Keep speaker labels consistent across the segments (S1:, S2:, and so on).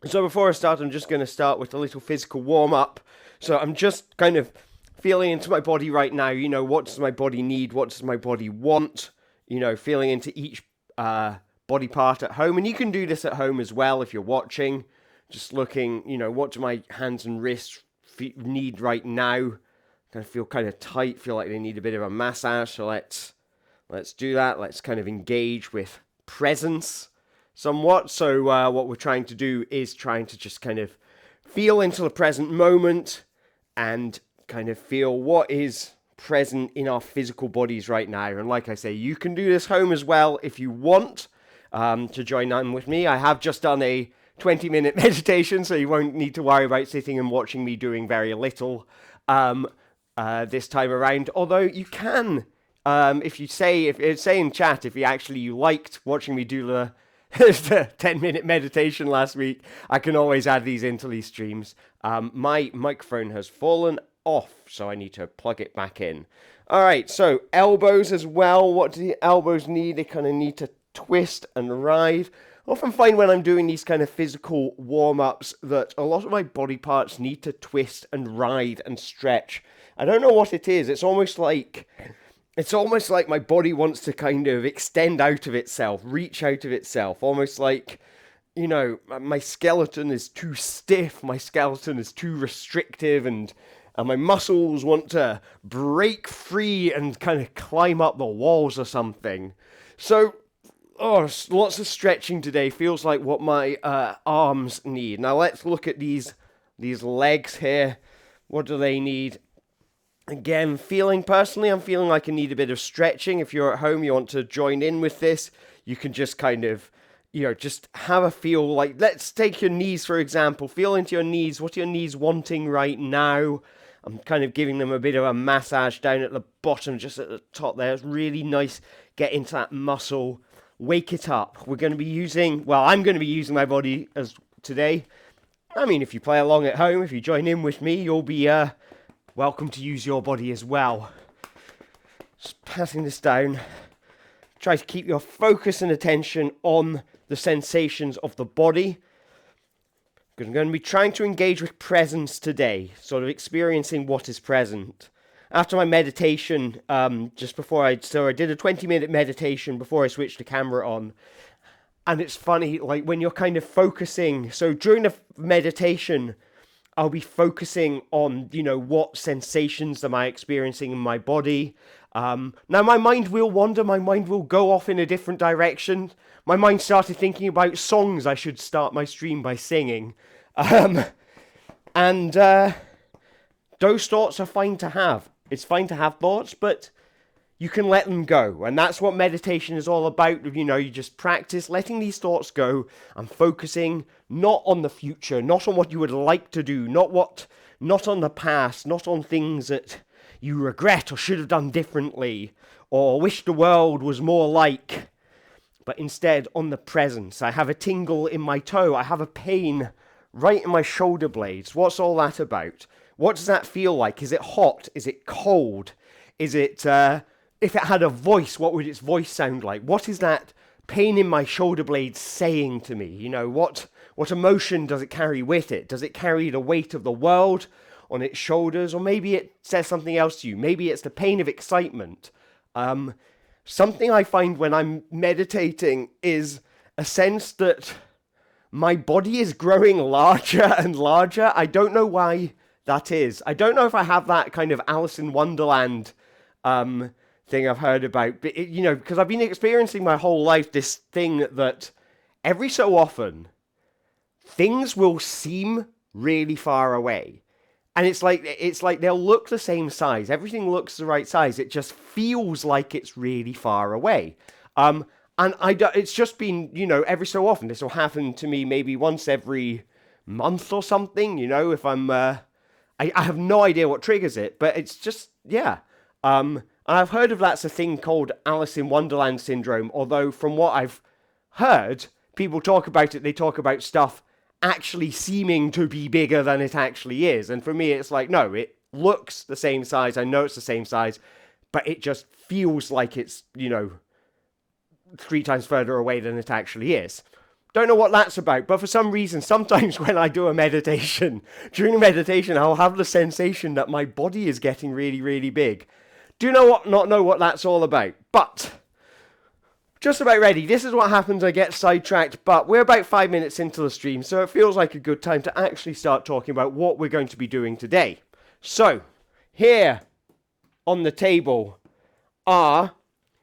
S1: So before I start, I'm just going to start with a little physical warm up. So I'm just kind of feeling into my body right now. What does my body need? What does my body want? Feeling into each body part at home. And you can do this at home as well if you're watching. Just looking, what do my hands and wrists need right now? Kind of feel kind of tight, feel like they need a bit of a massage. So let's do that. Let's kind of engage with presence somewhat. So what we're trying to do is trying to just kind of feel into the present moment and kind of feel what is present in our physical bodies right now. And like I say, you can do this home as well if you want to join in with me. I have just done a 20-minute meditation, so you won't need to worry about sitting and watching me doing very little this time around. Although you can, if you say in chat if you liked watching me do the 10-minute meditation last week, I can always add these into these streams. My microphone has fallen off, so I need to plug it back in. All right, so elbows as well. What do the elbows need? They kind of need to twist and ride. I often find when I'm doing these kind of physical warm-ups that a lot of my body parts need to twist and ride and stretch. I don't know what it is. It's almost like my body wants to kind of extend out of itself, reach out of itself, almost like, my skeleton is too stiff, my skeleton is too restrictive, and my muscles want to break free and kind of climb up the walls or something. So, lots of stretching today. Feels like what my arms need. Now let's look at these legs here. What do they need? Again, I'm feeling like I need a bit of stretching. If you're at home, you want to join in with this, you can just kind of, just have a feel. Like, let's take your knees, for example. Feel into your knees. What are your knees wanting right now? I'm kind of giving them a bit of a massage down at the bottom, just at the top there. It's really nice. Get into that muscle. Wake it up. I'm going to be using my body as today. I mean, if you play along at home, if you join in with me, you'll be welcome to use your body as well. Just passing this down. Try to keep your focus and attention on the sensations of the body. Because I'm going to be trying to engage with presence today, sort of experiencing what is present. After my meditation, I did a 20-minute meditation before I switched the camera on. And it's funny, like when you're kind of focusing. So during the meditation, I'll be focusing on, what sensations am I experiencing in my body. Now, my mind will wander. My mind will go off in a different direction. My mind started thinking about songs I should start my stream by singing. And those thoughts are fine to have. It's fine to have thoughts, but you can let them go. And that's what meditation is all about. You just practice letting these thoughts go and focusing not on the future, not on what you would like to do, not on the past, not on things that you regret or should have done differently or wish the world was more like, but instead on the presence. I have a tingle in my toe. I have a pain right in my shoulder blades. What's all that about? What does that feel like? Is it hot? Is it cold? Is it, if it had a voice, what would its voice sound like? What is that pain in my shoulder blades saying to me? What emotion does it carry with it? Does it carry the weight of the world on its shoulders? Or maybe it says something else to you. Maybe it's the pain of excitement. Something I find when I'm meditating is a sense that my body is growing larger and larger. I don't know why that is. I don't know if I have that kind of Alice in Wonderland thing I've heard about. But because I've been experiencing my whole life this thing that every so often things will seem really far away. And it's like they'll look the same size. Everything looks the right size. It just feels like it's really far away. It's just been, every so often. This will happen to me maybe once every month or something, if I have no idea what triggers it, but it's just, yeah. And I've heard of that's a thing called Alice in Wonderland syndrome, although from what I've heard, people talk about it, they talk about stuff actually seeming to be bigger than it actually is. And for me, it's like, no, it looks the same size. I know it's the same size, but it just feels like it's, 3 times further away than it actually is. Don't know what that's about, but for some reason, sometimes when I do a meditation, during a meditation, I'll have the sensation that my body is getting really, really big. Do not know what that's all about, but just about ready. This is what happens. I get sidetracked, but we're about 5 minutes into the stream, so it feels like a good time to actually start talking about what we're going to be doing today. So, here on the table are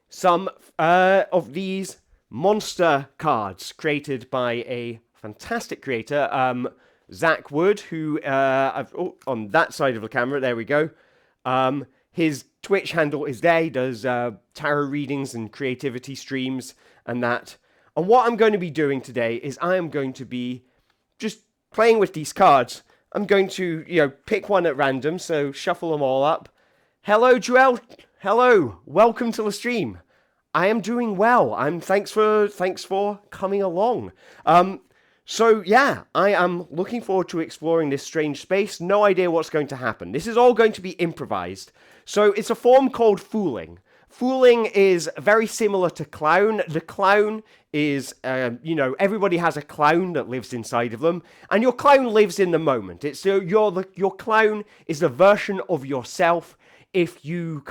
S1: some of these monster cards created by a fantastic creator, Zack Wood, who on that side of the camera, there we go. His Twitch handle is there. He does tarot readings and creativity streams and that. And what I'm going to be doing today is I am going to be just playing with these cards. I'm going to, pick one at random, so shuffle them all up. Hello, Joel. Hello. Welcome to the stream. I am doing well. Thanks for coming along. So yeah, I am looking forward to exploring this strange space. No idea what's going to happen. This is all going to be improvised. So it's a form called fooling. Fooling is very similar to clown. The clown is, everybody has a clown that lives inside of them, and your clown lives in the moment. Your clown is the version of yourself if you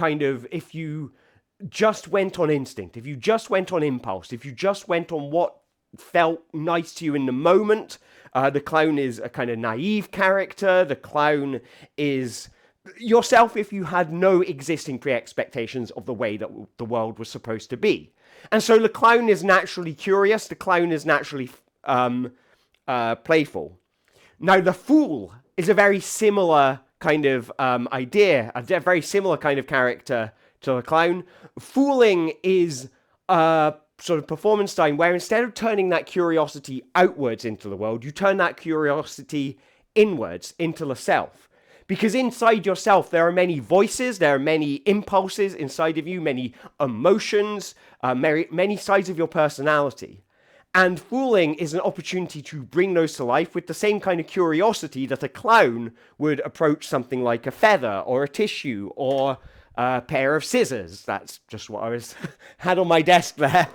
S1: just went on instinct, if you just went on impulse, if you just went on what felt nice to you in the moment. The clown is a kind of naive character. The clown is yourself if you had no existing pre-expectations of the way that the world was supposed to be. And so the clown is naturally curious. The clown is naturally playful. Now, the fool is a very similar kind of idea, a very similar kind of character to the clown. Fooling is a sort of performance style where instead of turning that curiosity outwards into the world, you turn that curiosity inwards into the self. Because inside yourself, there are many voices, there are many impulses inside of you, many emotions, many sides of your personality. And fooling is an opportunity to bring those to life with the same kind of curiosity that a clown would approach something like a feather or a tissue or a pair of scissors. That's just what I had on my desk there.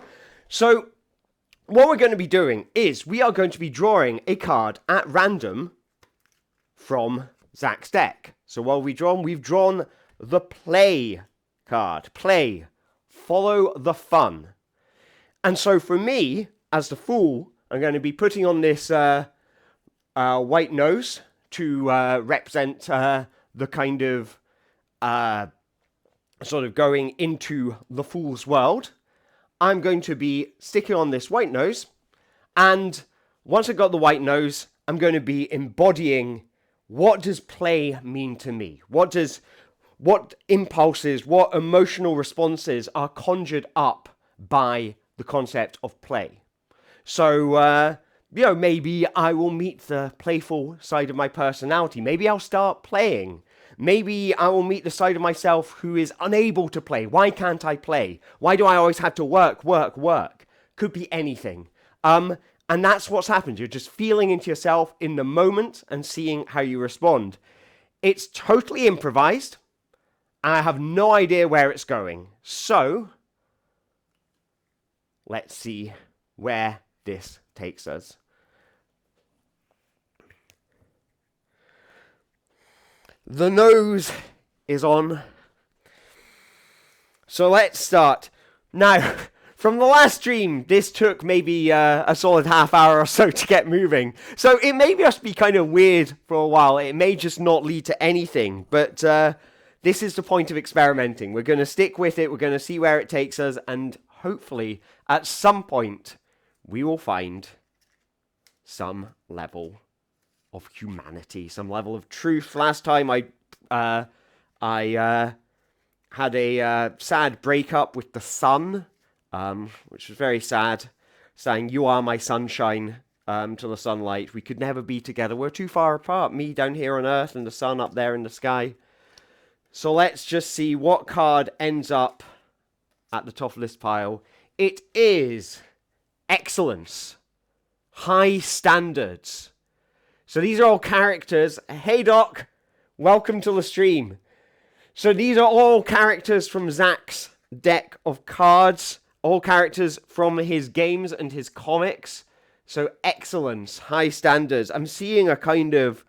S1: So what we're going to be doing is we are going to be drawing a card at random from Zack's deck. So what have we drawn? We've drawn the play card. Play. Follow the fun. And so for me, as the fool, I'm going to be putting on this white nose to represent the kind of sort of going into the fool's world. I'm going to be sticking on this white nose, and once I've got the white nose, I'm going to be embodying what does play mean to me? What impulses, what emotional responses are conjured up by the concept of play? So, maybe I will meet the playful side of my personality. Maybe I'll start playing. Maybe I will meet the side of myself who is unable to play. Why can't I play? Why do I always have to work? Could be anything. And that's what's happened. You're just feeling into yourself in the moment and seeing how you respond. It's totally improvised. I have no idea where it's going. So, let's see where this takes us. The nose is on. So let's start. Now, from the last stream, this took maybe a solid half hour or so to get moving. So it may just be kind of weird for a while. It may just not lead to anything. But this is the point of experimenting. We're going to stick with it. We're going to see where it takes us. And hopefully, at some point, we will find some level of humanity, some level of truth. Last time I had a sad breakup with the sun, which was very sad, saying, "You are my sunshine," to the sunlight. We could never be together. We're too far apart, me down here on Earth and the sun up there in the sky. So let's just see what card ends up at the top of this pile. It is Excellence. High Standards. So these are all characters. Hey Doc, welcome to the stream. So these are all characters from Zack's deck of cards. All characters from his games and his comics. So excellence, high standards. I'm seeing a kind of,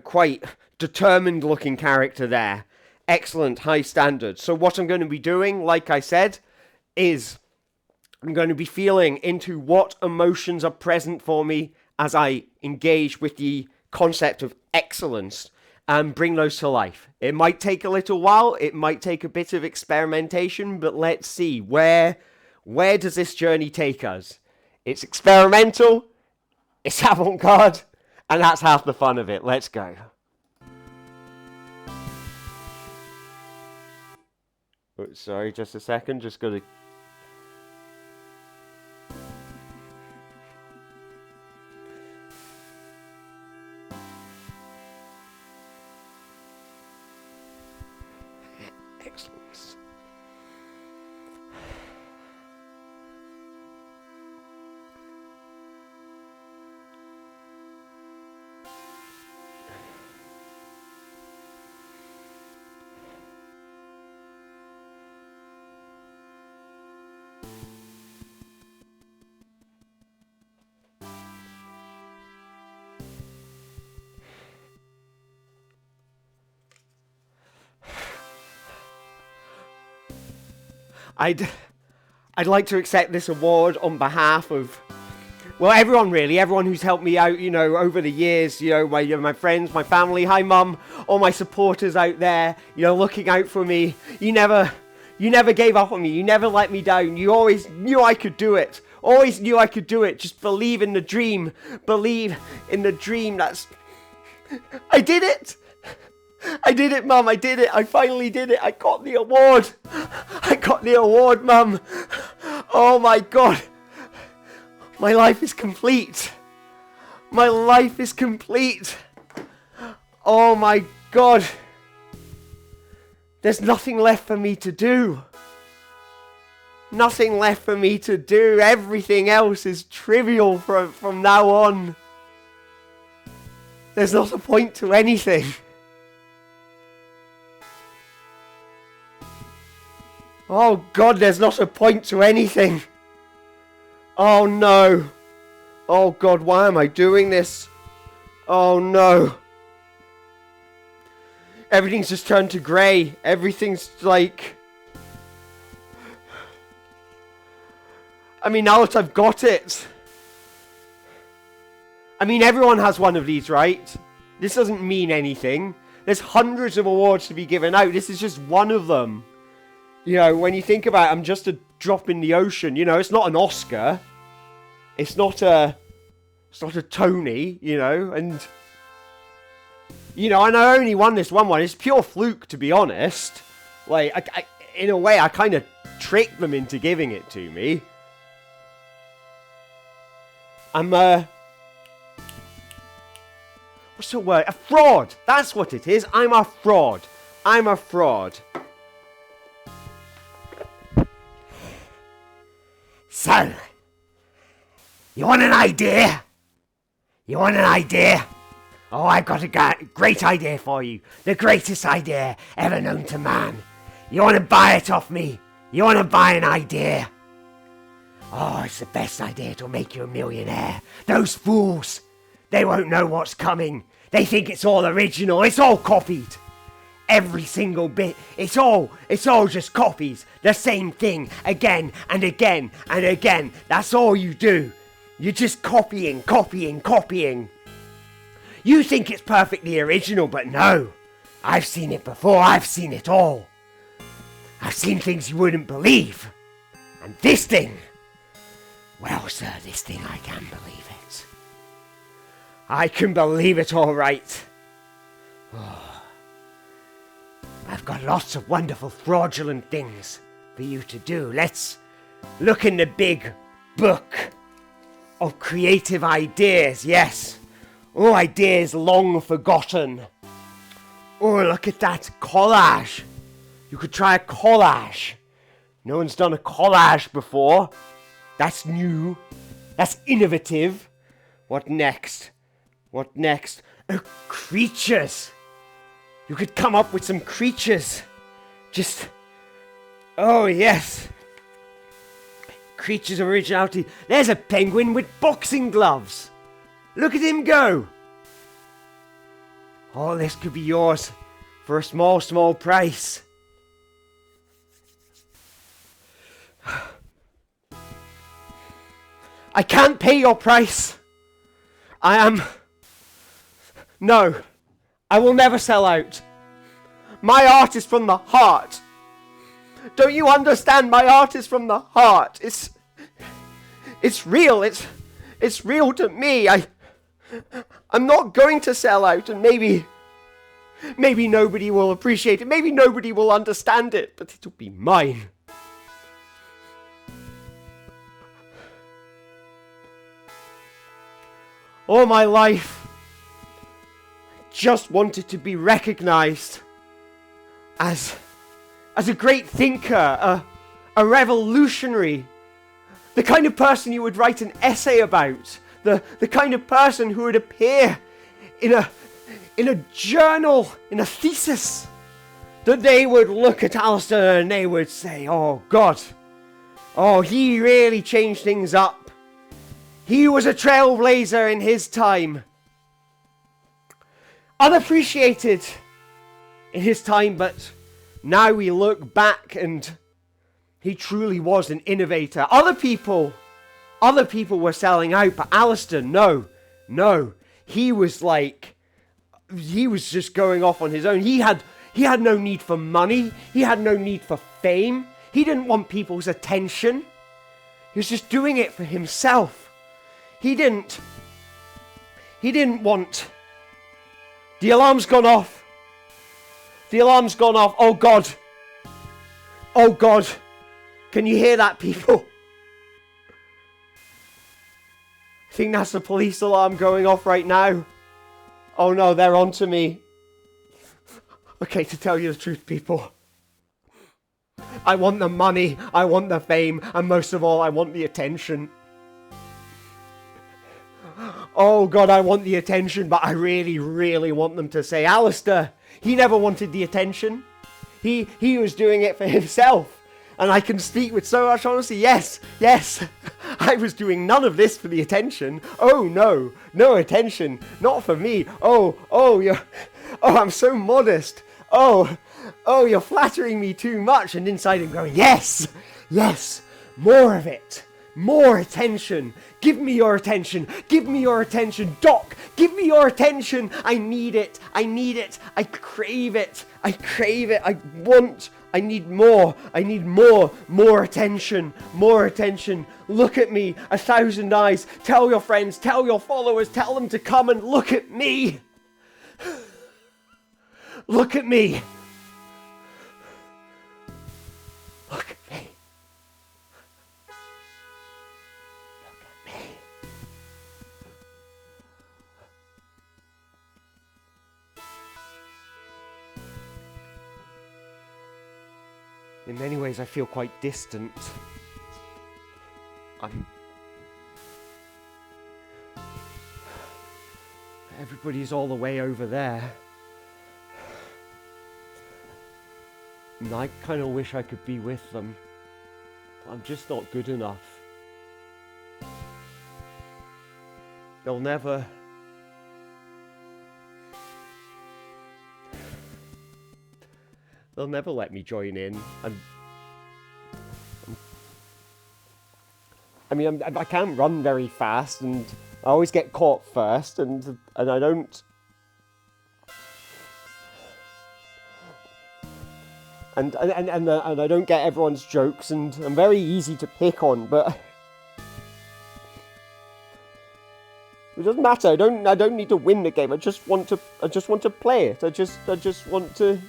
S1: quite determined looking character there. Excellent, high standards. So what I'm going to be doing, like I said, is I'm going to be feeling into what emotions are present for me as I engage with the concept of excellence and bring those to life. It might take a little while, it might take a bit of experimentation, but let's see, where does this journey take us? It's experimental, it's avant-garde, and that's half the fun of it. Let's go. Oh, sorry, just a second, just got to... Excellence. I'd like to accept this award on behalf of, well, everyone really, everyone who's helped me out, over the years, my friends, my family, hi mum, all my supporters out there, looking out for me. You never gave up on me, you never let me down, you always knew I could do it, just believe in the dream, I did it! I did it, Mum, I did it, I finally did it, I got the award, Mum, oh my God, my life is complete, oh my God, there's nothing left for me to do, everything else is trivial from now on, there's not a point to anything. Oh God, there's not a point to anything. Oh no. Oh God, why am I doing this? Oh no. Everything's just turned to grey. Everything's like... now that I've got it. Everyone has one of these, right? This doesn't mean anything. There's hundreds of awards to be given out. This is just one of them. When you think about it, I'm just a drop in the ocean. It's not an Oscar. It's not a Tony, and... and I only won this one. It's pure fluke, to be honest. Like, in a way, I kind of tricked them into giving it to me. I'm, what's the word? A fraud! That's what it is. I'm a fraud. So, you want an idea? Oh, I've got a great idea for you. The greatest idea ever known to man. You want to buy it off me? You want to buy an idea? Oh, it's the best idea to make you a millionaire. Those fools, they won't know what's coming. They think it's all original. It's all copied. Every single bit, it's all just copies. The same thing again and again and again. That's all you do. You're just copying. You think it's perfectly original, but no. I've seen it before. I've seen it all. I've seen things you wouldn't believe. And this thing, well, sir, this thing, I can believe it. I can believe it all right. Oh. I've got lots of wonderful fraudulent things for you to do. Let's look in the big book of creative ideas, yes. Oh, ideas long forgotten. Oh, look at that collage. You could try a collage. No one's done a collage before. That's new. That's innovative. What next? Oh, creatures. You could come up with some creatures. Oh yes. creature's originality. There's a penguin with boxing gloves. Look at him go. All this could be yours for a small, small price. I can't pay your price. No, I will never sell out. My art is from the heart. Don't you understand? My art is from the heart. It's real. It's real to me. I'm not going to sell out, and maybe nobody will appreciate it. Maybe nobody will understand it, but it'll be mine. All my life, I just wanted to be recognized as a great thinker, a revolutionary, the kind of person you would write an essay about, the kind of person who would appear in a journal, in a thesis, that they would look at Alistair and they would say, oh God, oh, he really changed things up. He was a trailblazer in his time. Unappreciated in his time, but now we look back and he truly was an innovator. Other people were selling out, but Alistair, no. He was just going off on his own. He had no need for money. He had no need for fame. He didn't want people's attention. He was just doing it for himself. He didn't want... The alarm's gone off. The alarm's gone off. Oh God. Oh God. Can you hear that, people? I think that's the police alarm going off right now. Oh no, they're onto me. Okay, to tell you the truth, people, I want the money, I want the fame, and most of all, I want the attention. Oh God, I want the attention, but I really, really want them to say, Alistair, he never wanted the attention. He was doing it for himself. And I can speak with so much honesty. Yes, I was doing none of this for the attention. Oh no attention, not for me. I'm so modest. Oh, you're flattering me too much. And inside I'm going, yes, more of it. More attention. Give me your attention. Give me your attention. Doc, give me your attention. I need it. I crave it. I need more. More attention. More attention. Look at me. 1,000 eyes. Tell your friends. Tell your followers. Tell them to come and look at me. Look at me. Look at me. In many ways, I feel quite distant. Everybody's all the way over there. And I kind of wish I could be with them. But I'm just not good enough. They'll never let me join in. I can't run very fast, and I always get caught first, and I don't. And I don't get everyone's jokes, and I'm very easy to pick on, but it doesn't matter. I don't need to win the game. I just want to play it. I just want to.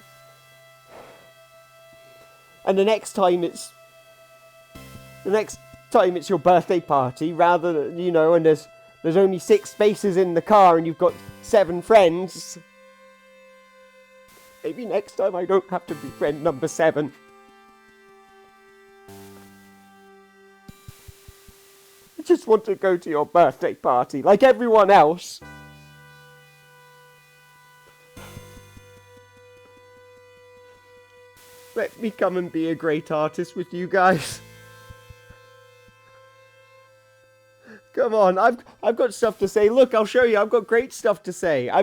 S1: And the next time it's your birthday party, rather than, and there's only 6 spaces in the car and you've got 7 friends. Maybe next time I don't have to be friend number 7. I just want to go to your birthday party like everyone else. Let me come and be a great artist with you guys. Come on, I've got stuff to say. Look, I'll show you. I've got great stuff to say. I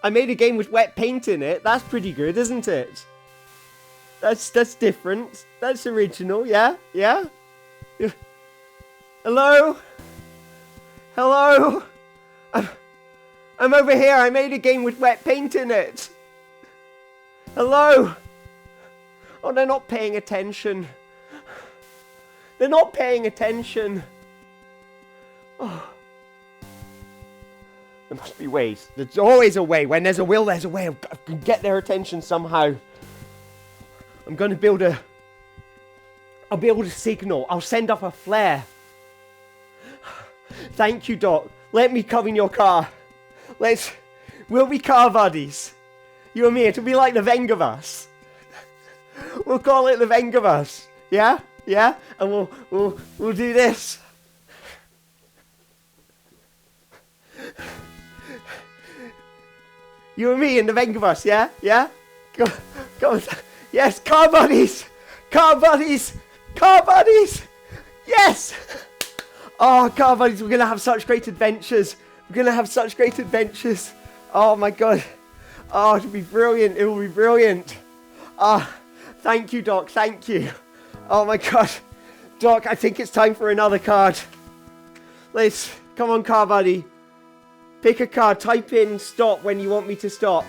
S1: made a game with wet paint in it. That's pretty good, isn't it? That's different. That's original. Yeah? Yeah? Hello? Hello? I'm over here. I made a game with wet paint in it. Hello? Oh, they're not paying attention. They're not paying attention. Oh. There must be ways. There's always a way. When there's a will, there's a way. I can get their attention somehow. I'm going to build a... I'll be able to signal. I'll send up a flare. Thank you, Doc. Let me come in your car. We'll be car buddies. You and me. It'll be like the Vengaverse. We'll call it the Vengaverse. Yeah? Yeah? And we'll do this. You and me in the Vengaverse, yeah? Yeah? Go on. Yes, car buddies! Car buddies! Car buddies! Yes! Oh, car buddies, we're going to have such great adventures. We're going to have such great adventures. Oh, my God. Oh, it'll be brilliant. It will be brilliant. Ah, thank you, Doc. Thank you. Oh, my God. Doc, I think it's time for another card. Come on, car buddy. Pick a card. Type in stop when you want me to stop.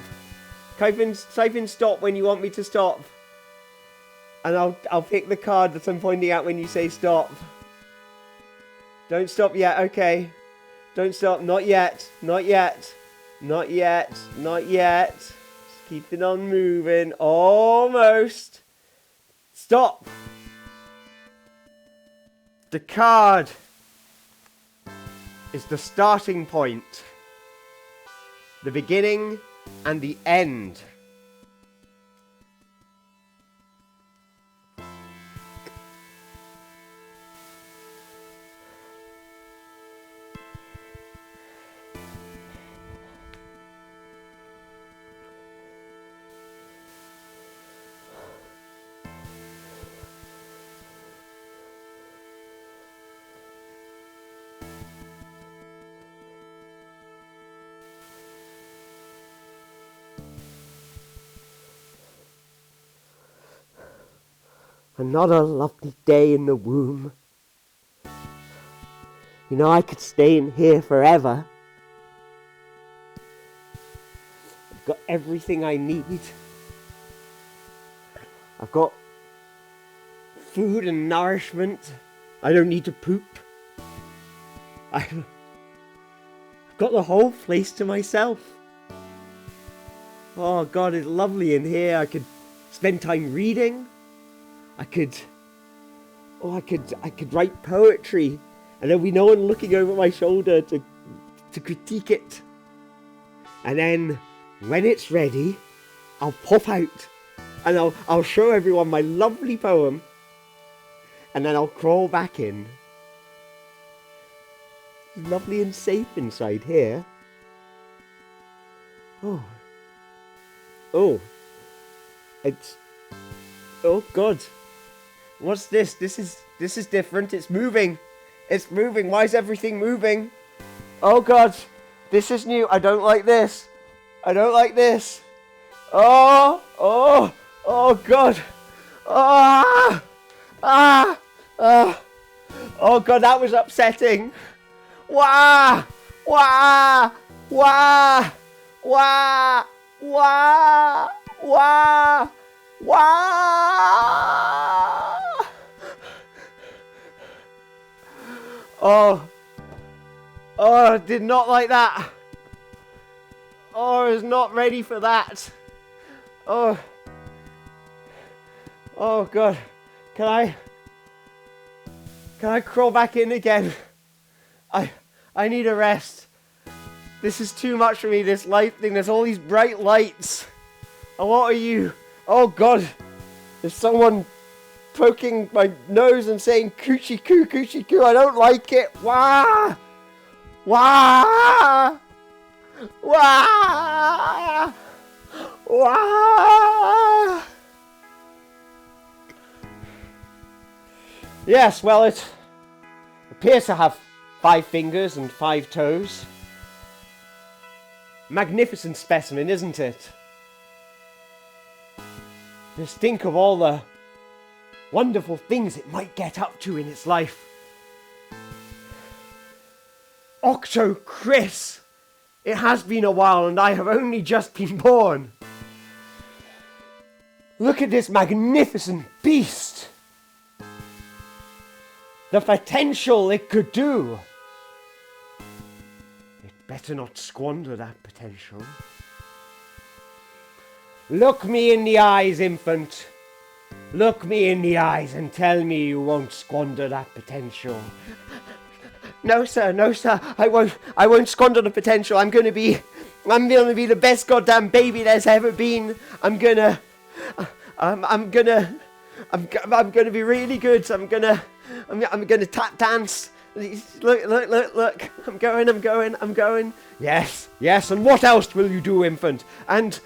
S1: Type in stop when you want me to stop. And I'll pick the card that I'm pointing at when you say stop. Don't stop yet, okay. Don't stop, not yet, not yet. Not yet, not yet. Just keep it on moving, almost. Stop. The card is the starting point, the beginning and the end. Another lovely day in the womb. You know, I could stay in here forever. I've got everything I need. I've got food and nourishment. I don't need to poop. I've got the whole place to myself. Oh God, it's lovely in here. I could spend time reading. I could write poetry, and there'll be no one looking over my shoulder to critique it. And then, when it's ready, I'll pop out, and I'll show everyone my lovely poem, and then I'll crawl back in. It's lovely and safe inside here. Oh, oh God. What's this? This is different. It's moving. It's moving. Why is everything moving? Oh God. This is new. I don't like this. I don't like this. Oh God. Oh God, that was upsetting. Wah! Wah! Wah! Wah! Wah! Wah! Wah! Oh, I did not like that. Oh, I was not ready for that. Oh God, can I crawl back in again? I need a rest. This is too much for me, this light thing. There's all these bright lights. And what are you? Oh God, there's someone poking my nose and saying coochie coo, coochie coo. I don't like it. Wah! Wah! Wah! Wah! Yes, well, it appears to have 5 fingers and 5 toes. Magnificent specimen, isn't it? Just think of all the wonderful things it might get up to in its life. Octo Chris! It has been a while and I have only just been born. Look at this magnificent beast. The potential it could do. It better not squander that potential. Look me in the eyes, infant. Look me in the eyes and tell me you won't squander that potential. No, sir. I won't squander the potential. I'm gonna be the best goddamn baby there's ever been. I'm gonna be really good. I'm gonna tap dance. Look. I'm going. Yes. And what else will you do, infant? And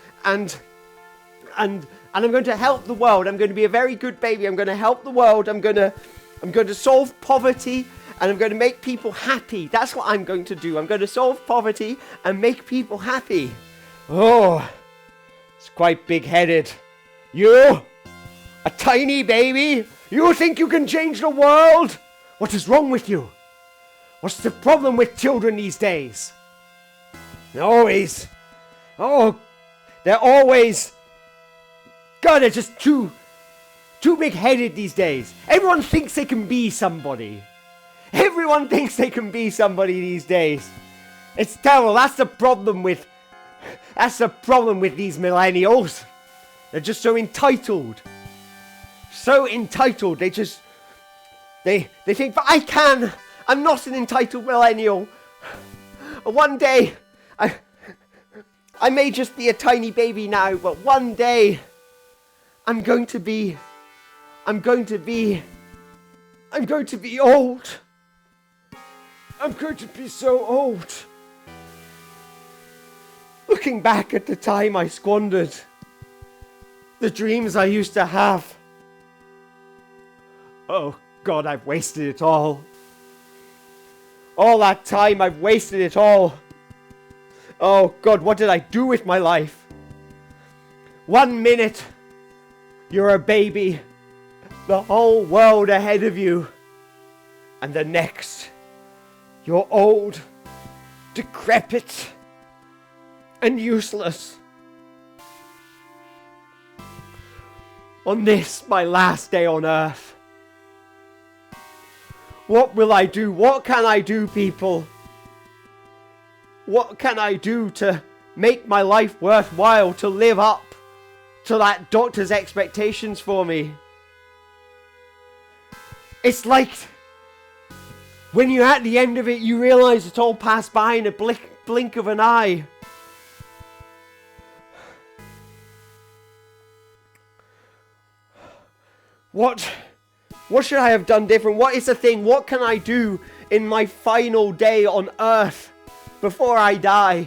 S1: I'm going to help the world. I'm going to be a very good baby. I'm going to help the world. I'm going to solve poverty. And I'm going to make people happy. That's what I'm going to do. I'm going to solve poverty and make people happy. Oh, it's quite big-headed. You, a tiny baby, you think you can change the world? What is wrong with you? What's the problem with children these days? They're always, God, they're just too big-headed these days. Everyone thinks they can be somebody. Everyone thinks they can be somebody these days. It's terrible. That's the problem with these millennials. They're just so entitled. They think, but I can. I'm not an entitled millennial. One day, I may just be a tiny baby now, but one day, I'm going to be old. I'm going to be so old. Looking back at the time I squandered, the dreams I used to have. Oh God, I've wasted it all. All that time, I've wasted it all. Oh God, what did I do with my life? 1 minute, you're a baby, the whole world ahead of you. And the next, you're old, decrepit, and useless. On this, my last day on earth. What will I do? What can I do, people? What can I do to make my life worthwhile, to live up to that doctor's expectations for me? It's like when you're at the end of it, you realize it's all passed by in a blink of an eye. What should I have done different? What is the thing? What can I do in my final day on earth before I die?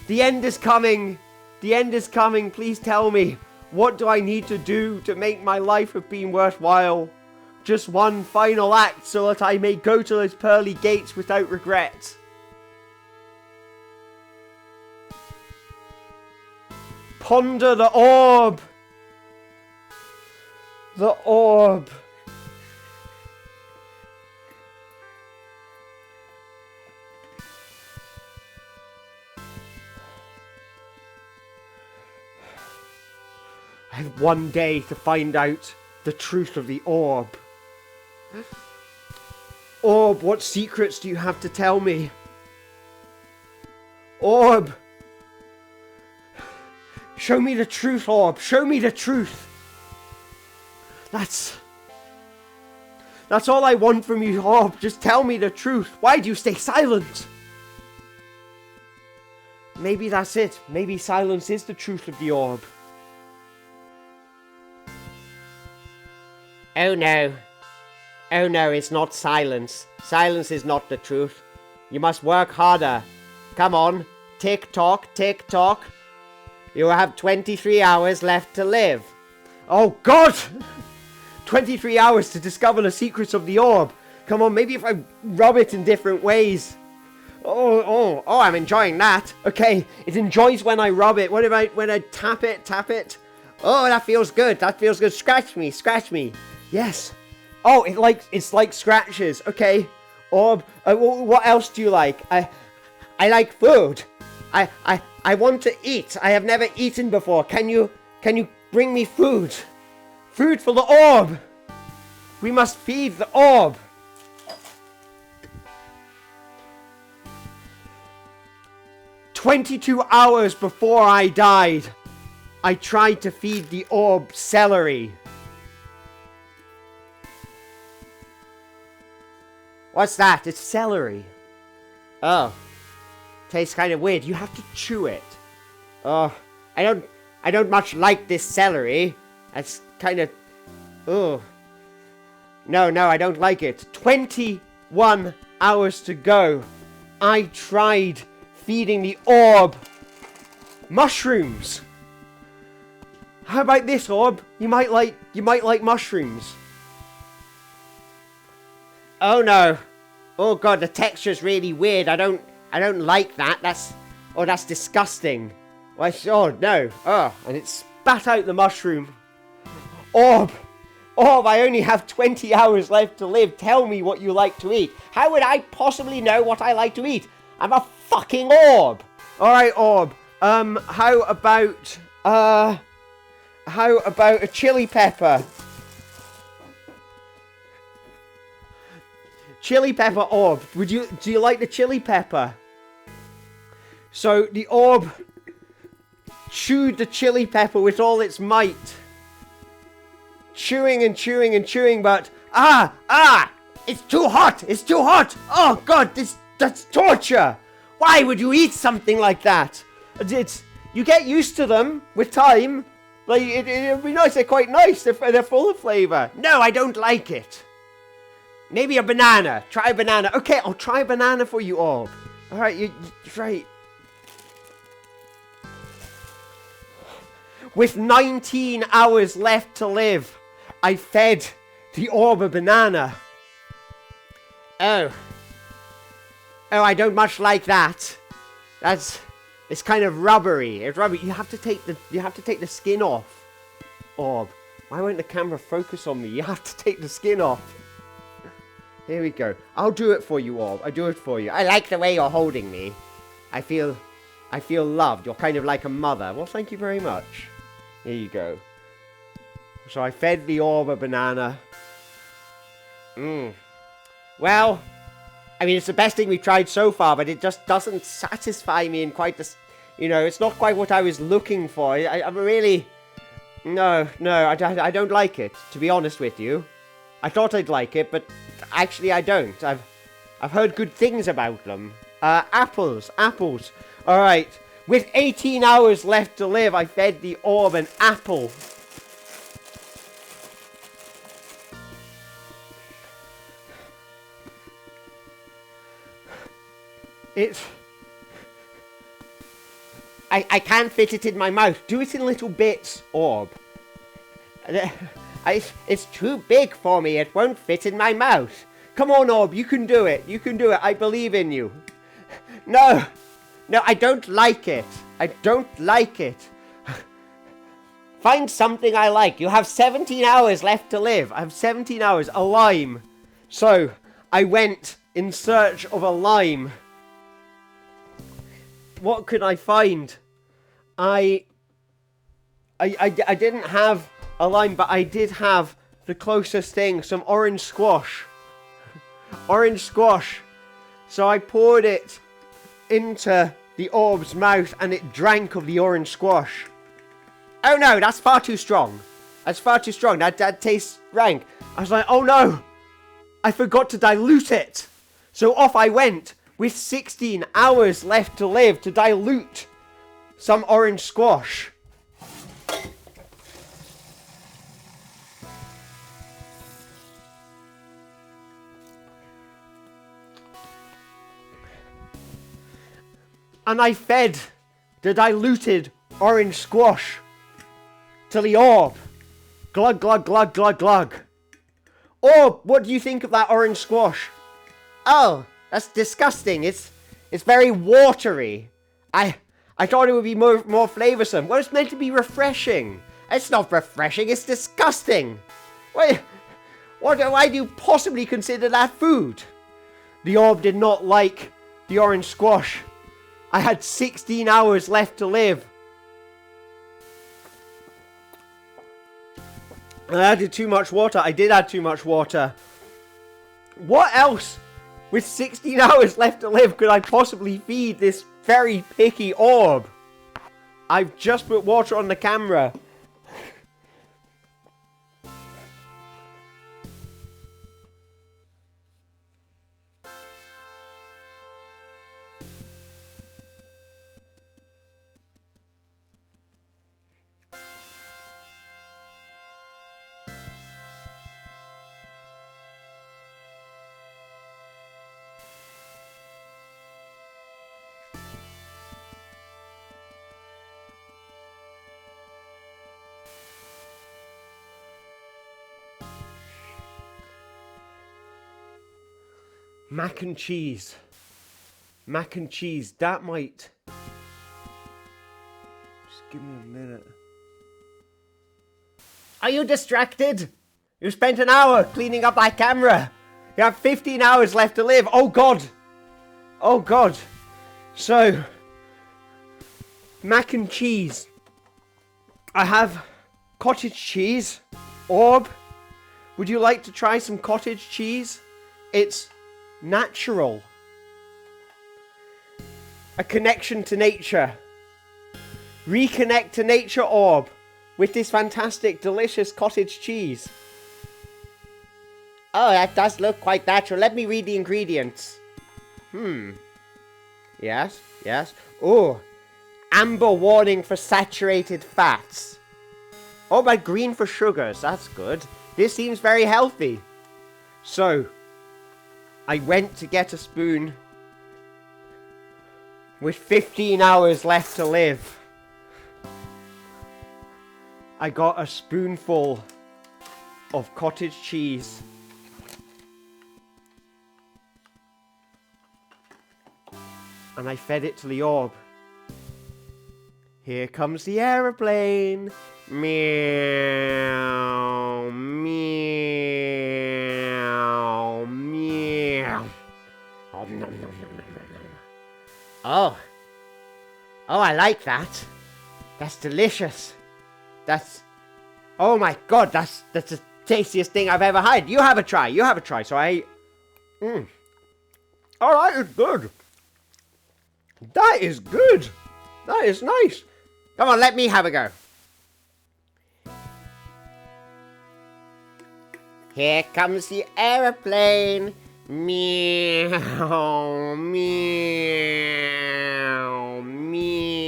S1: The end is coming. The end is coming. Please tell me. What do I need to do to make my life have been worthwhile? Just one final act so that I may go to those pearly gates without regret. Ponder the orb. The orb. I have one day to find out the truth of the orb. Orb, what secrets do you have to tell me? Orb! Show me the truth, Orb. Show me the truth. That's all I want from you, Orb. Just tell me the truth. Why do you stay silent? Maybe that's it. Maybe silence is the truth of the orb. Oh no. Oh no, it's not silence. Silence is not the truth. You must work harder. Come on. Tick tock, tick tock. You have 23 hours left to live. Oh God! 23 hours to discover the secrets of the orb. Come on, maybe if I rub it in different ways. Oh, I'm enjoying that. Okay, it enjoys when I rub it. What about when I tap it? Oh, that feels good. Scratch me. Yes. Oh, it's like scratches. Okay. Orb, what else do you like? I like food. I want to eat. I have never eaten before. Can you bring me food? Food for the orb. We must feed the orb. "22 hours before I died, I tried to feed the orb celery." What's that? It's celery. Oh. Tastes kind of weird. You have to chew it. Oh, I don't much like this celery. That's kind of... Oh. No, I don't like it. 21 hours to go. I tried feeding the orb mushrooms. How about this, orb? You might like mushrooms. Oh no. Oh god, the texture's really weird. I don't like that. That's disgusting. Oh no. Oh, and it spat out the mushroom. Orb, I only have 20 hours left to live. Tell me what you like to eat. How would I possibly know what I like to eat? I'm a fucking orb. Alright, orb. How about a chili pepper? Chili pepper orb. Do you like the chili pepper? So the orb chewed the chili pepper with all its might. Chewing and chewing and chewing, but it's too hot. Oh god, that's torture. Why would you eat something like that? You get used to them with time. Like it'd be nice. They're quite nice. They're full of flavor. No, I don't like it. Maybe a banana. Try a banana. Okay, I'll try a banana for you, orb. Alright, you right. With 19 hours left to live, I fed the orb a banana. Oh, I don't much like that. It's kind of rubbery. It's rubbery. You have to take the skin off. Orb, why won't the camera focus on me? You have to take the skin off. Here we go. I'll do it for you, orb. I do it for you. I like the way you're holding me. I feel loved. You're kind of like a mother. Well, thank you very much. Here you go. So I fed the orb a banana. Well, I mean, it's the best thing we've tried so far, but it just doesn't satisfy me in quite the... it's not quite what I was looking for. I'm really... No, I don't like it, to be honest with you. I thought I'd like it, but actually I don't. I've heard good things about them. Apples. Alright. With 18 hours left to live, I fed the orb an apple. I can't fit it in my mouth. Do it in little bits, orb. It's too big for me. It won't fit in my mouth. Come on, orb. You can do it. I believe in you. No, I don't like it. Find something I like. You have 17 hours left to live. I have 17 hours. A lime. So, I went in search of a lime. What could I find? I didn't have a lime, but I did have the closest thing, some orange squash. So I poured it into the orb's mouth and it drank of the orange squash. Oh no, that's far too strong. That tastes rank. I was like, oh no, I forgot to dilute it. So off I went with 16 hours left to live to dilute some orange squash. And I fed the diluted orange squash to the orb. Glug, glug, glug, glug, glug. Oh, what do you think of that orange squash?
S2: Oh, that's disgusting. It's very watery.
S1: I thought it would be more flavoursome. Well, it's meant to be refreshing.
S2: It's not refreshing, it's disgusting.
S1: Why do you possibly consider that food? The orb did not like the orange squash. I had 16 hours left to live. I added too much water. I did add too much water. What else, with 16 hours left to live, could I possibly feed this very picky orb? I've just put water on the camera. Mac and cheese. Mac and cheese. That might... Just give me a minute.
S2: Are you distracted?
S1: You spent an hour cleaning up that camera. You have 15 hours left to live. Oh God. Oh God. So, mac and cheese. I have cottage cheese. Orb, would you like to try some cottage cheese? It's natural. A connection to nature. Reconnect to nature, Orb, with this fantastic, delicious cottage cheese.
S2: Oh, that does look quite natural. Let me read the ingredients.
S1: Yes, yes. Oh, amber warning for saturated fats. Oh, but green for sugars. That's good. This seems very healthy. So, I went to get a spoon with 15 hours left to live. I got a spoonful of cottage cheese. And I fed it to the orb. Here comes the aeroplane. Meow, meow, meow. Oh, nom, nom, nom, nom, nom, nom.
S2: Oh, I like that. That's delicious.
S1: Oh my God, that's the tastiest thing I've ever had. You have a try. So I... All right, it's good. That is good. That is nice.
S2: Come on, let me have a go. Here comes the aeroplane. Meow, meow, meow.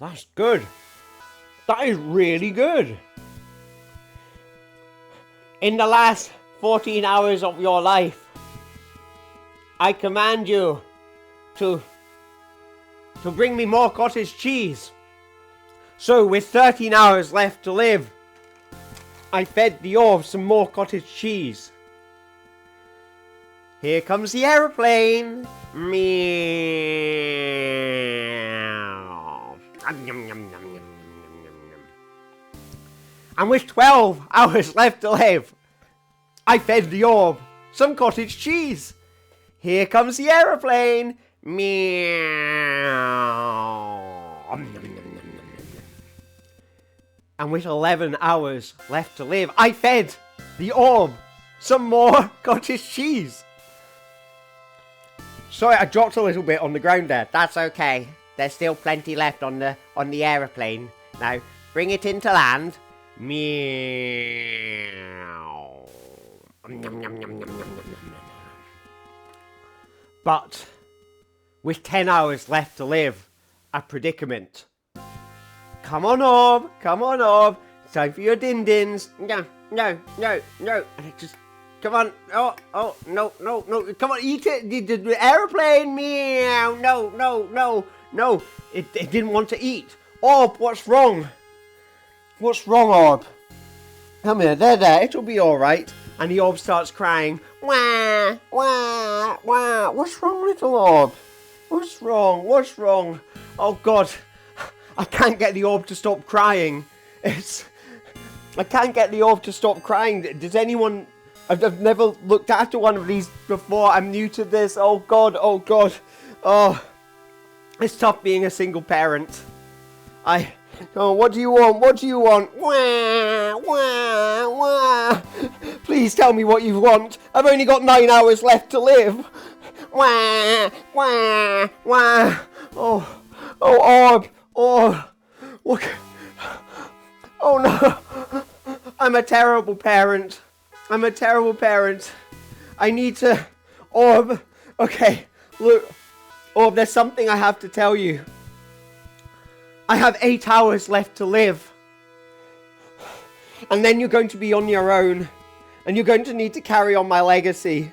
S1: That's good. That is really good. In the last 14 hours of your life, I command you to bring me more cottage cheese. So, with 13 hours left to live, I fed the orb some more cottage cheese. Here comes the aeroplane. Meow. And with 12 hours left to live, I fed the orb some cottage cheese. Here comes the aeroplane. Meow. And with 11 hours left to live, I fed the orb some more cottage cheese. Sorry, I dropped a little bit on the ground there.
S2: That's okay. There's still plenty left on the aeroplane. Now, bring it into land.
S1: Meow. But with 10 hours left to live, a predicament. Come on, Orb. Come on, Orb. It's time for your din-dins. No. And
S2: Come on. Oh, no. Come on, eat it. The airplane, meow. No. It didn't want to eat. Orb, what's wrong? What's wrong, Orb? Come here, there. It'll be all right. And the Orb starts crying. Wah. What's wrong, little Orb? What's wrong? Oh, God. I can't get the Orb to stop crying. I can't get the Orb to stop crying. Does anyone... I've never looked after one of these before. I'm new to this. Oh, God. Oh, it's tough being a single parent. Oh, what do you want? Wah. Please tell me what you want. I've only got 9 hours left to live. Wah. Oh, Orb. Oh, look. Oh, no. I'm a terrible parent. I need to... Orb. Okay, look. Orb, there's something I have to tell you. I have 8 hours left to live. And then you're going to be on your own. And you're going to need to carry on my legacy.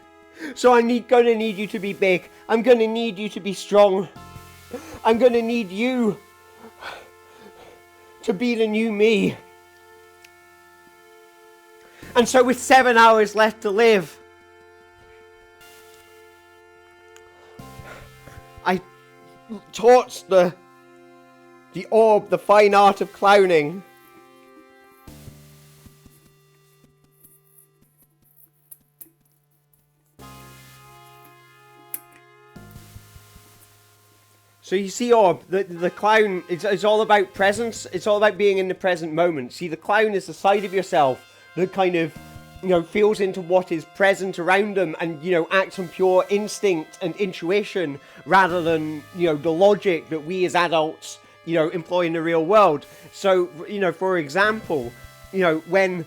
S2: So I'm going to need you to be big. I'm going to need you to be strong. I'm going to need you to be the new me. And so with 7 hours left to live, I taught the Orb the fine art of clowning. So you see, Orb, the clown, it's all about presence. It's all about being in the present moment. See, the clown is the side of yourself that kind of, feels into what is present around them and, acts on pure instinct and intuition rather than, the logic that we as adults, employ in the real world. So, for example, when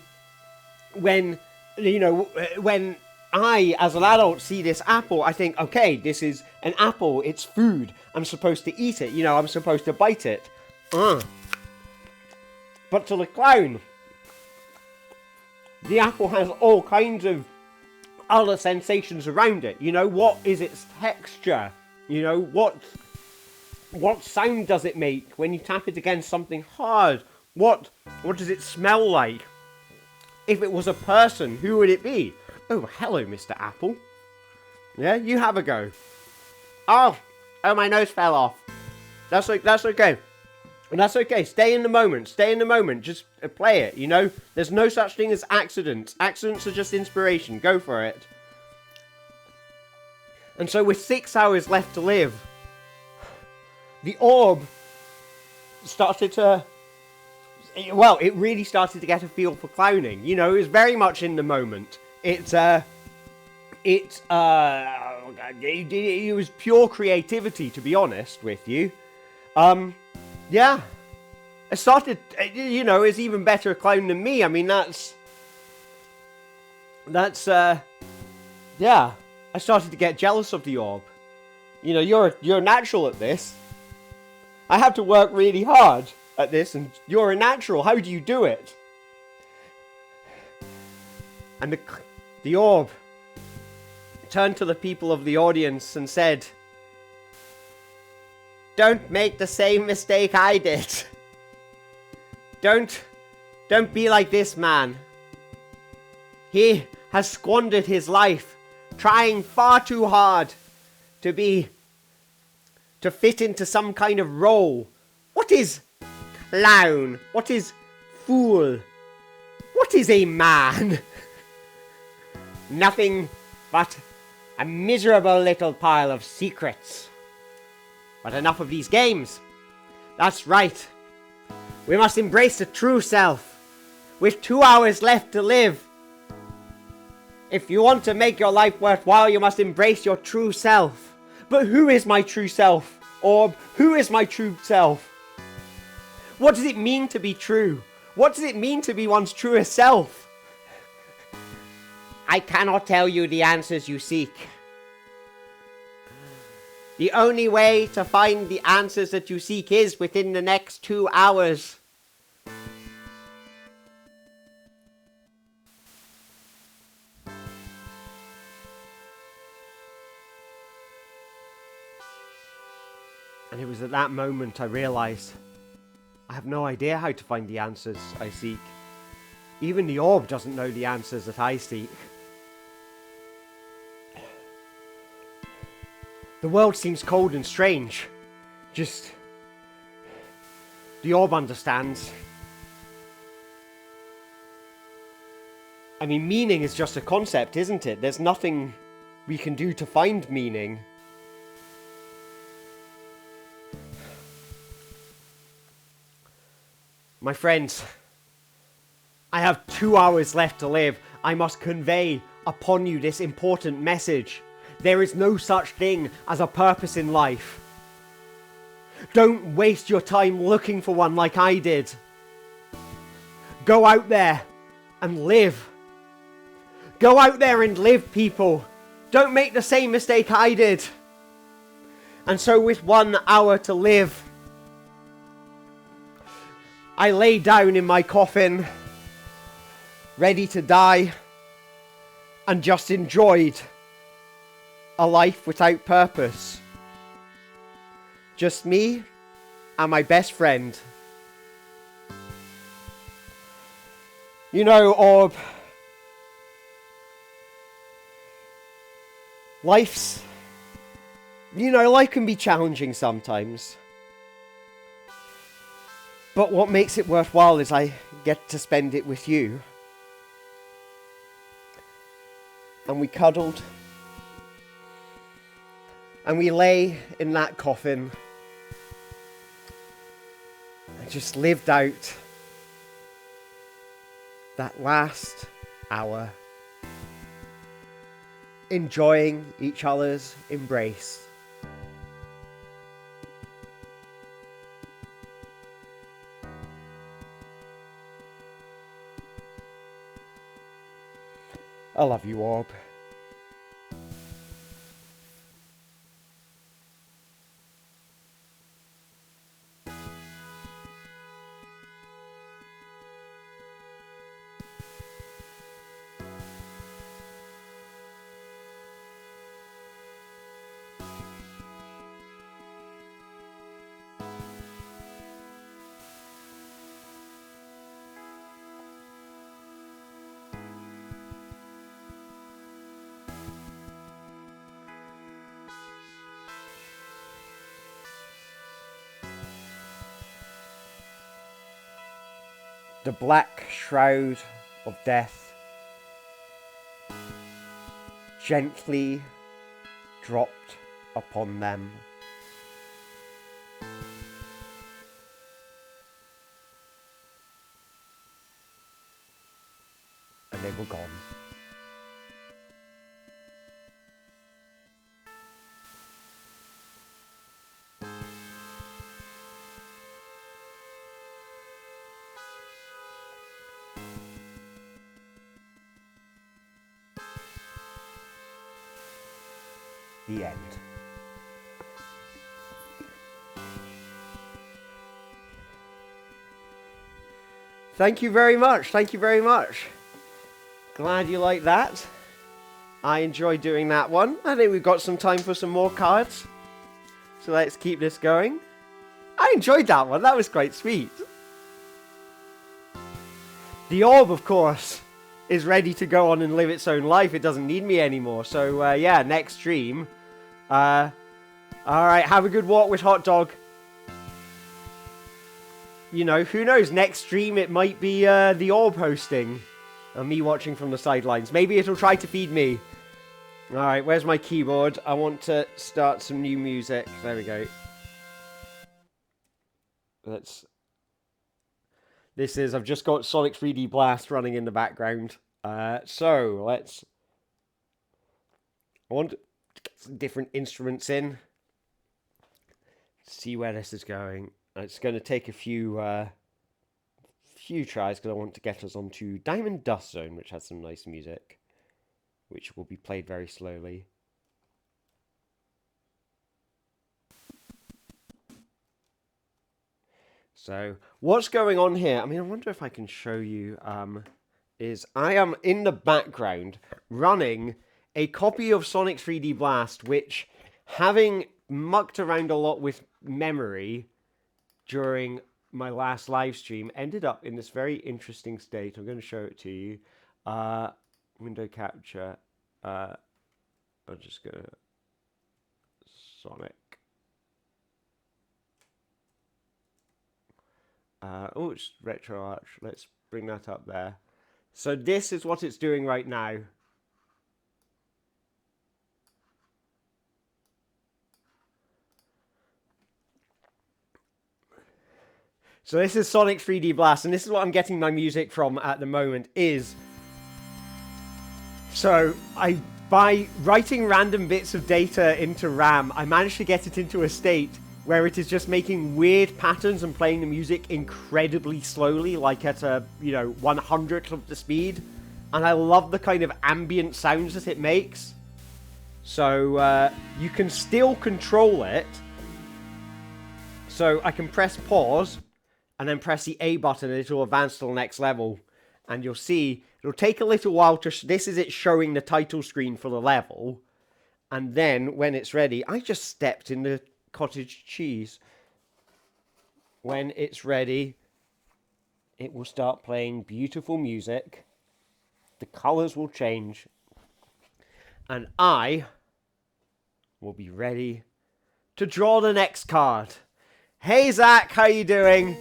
S2: I, as an adult, see this apple, I think, okay, this is an apple, it's food. I'm supposed to eat it, I'm supposed to bite it. But to the clown, the apple has all kinds of other sensations around it. What is its texture? What sound does it make when you tap it against something hard? What does it smell like? If it was a person, who would it be? Oh, hello, Mr. Apple. Yeah, you have a go. Oh, my nose fell off. That's okay. That's okay. Stay in the moment. Just play it, There's no such thing as accidents. Accidents are just inspiration. Go for it. And so with 6 hours left to live, the Orb started to... Well, it really started to get a feel for clowning. It was very much in the moment. It was pure creativity, to be honest with you. Yeah. I started, is even better a clown than me. I mean, yeah. I started to get jealous of the Orb. You're a natural at this. I have to work really hard at this, and you're a natural. How do you do it? And the Orb turned to the people of the audience and said, "Don't make the same mistake I did. Don't be like this man. He has squandered his life trying far too hard to fit into some kind of role. What is clown? What is fool? What is a man? Nothing but a miserable little pile of secrets. But enough of these games. That's right. We must embrace the true self. With 2 hours left to live. If you want to make your life worthwhile, you must embrace your true self. But who is my true self? Orb, who is my true self? What does it mean to be true? What does it mean to be one's truest self? I cannot tell you the answers you seek. The only way to find the answers that you seek is within the next 2 hours. And it was at that moment I realised I have no idea how to find the answers I seek. Even the orb doesn't know the answers that I seek. The world seems cold and strange. Just... the orb understands. I mean, meaning is just a concept, isn't it? There's nothing we can do to find meaning. My friends, I have 2 hours left to live. I must convey upon you this important message. There is no such thing as a purpose in life. Don't waste your time looking for one like I did. Go out there and live. Go out there and live, people. Don't make the same mistake I did. And so with 1 hour to live, I lay down in my coffin, ready to die, and just enjoyed a life without purpose. Just me and my best friend. You know, Orb, life can be challenging sometimes. But what makes it worthwhile is I get to spend it with you. And we cuddled. And we lay in that coffin. And just lived out that last hour. Enjoying each other's embrace. I love you, Orb. The black shroud of death gently dropped upon them. And they were gone. The end. Thank you very much. Thank you very much. Glad you like that. I enjoyed doing that one. I think we've got some time for some more cards. So let's keep this going. I enjoyed that one. That was quite sweet. The orb, of course, is ready to go on and live its own life. It doesn't need me anymore. So, yeah, next stream. Alright, have a good walk with Hot Dog. You know, who knows? Next stream, it might be the orb hosting. And me watching from the sidelines. Maybe it'll try to feed me. Alright, where's my keyboard? I want to start some new music. There we go. I've just got Sonic 3D Blast running in the background. So, I want to get some different instruments in. See where this is going. It's going to take a few tries because I want to get us onto Diamond Dust Zone, which has some nice music, which will be played very slowly. So, what's going on here? I mean, I wonder if I can show you, is I am in the background running a copy of Sonic 3D Blast, which, having mucked around a lot with memory during my last live stream ended up in this very interesting state. I'm going to show it to you. Window capture. I'm just going to Sonic. Oh, it's retro arch. Let's bring that up there. So this is what it's doing right now. So this is Sonic 3D Blast, and this is what I'm getting my music from at the moment is... So, by writing random bits of data into RAM, I managed to get it into a state where it is just making weird patterns and playing the music incredibly slowly, like at a, 100th of the speed. And I love the kind of ambient sounds that it makes. So, you can still control it. So, I can press pause, and then press the A button, and it'll advance to the next level. And you'll see, it'll take a little while to... This is it showing the title screen for the level. And then, when it's ready... I just stepped in the cottage cheese. When it's ready, it will start playing beautiful music. The colours will change. And I will be ready to draw the next card. Hey, Zack, how you doing?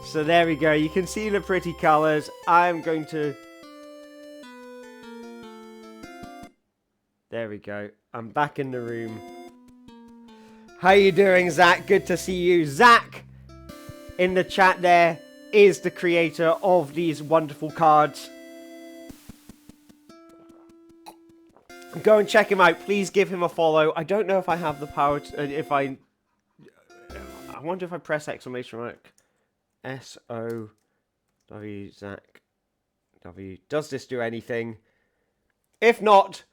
S2: So there we go. You can see the pretty colours. I'm going to... There we go. I'm back in the room. How you doing, Zack? Good to see you. Zack, in the chat there, is the creator of these wonderful cards. Go and check him out. Please give him a follow. I don't know if I have the power to... I wonder if I press exclamation mark. S-O-W, Zack. W. Does this do anything? If not,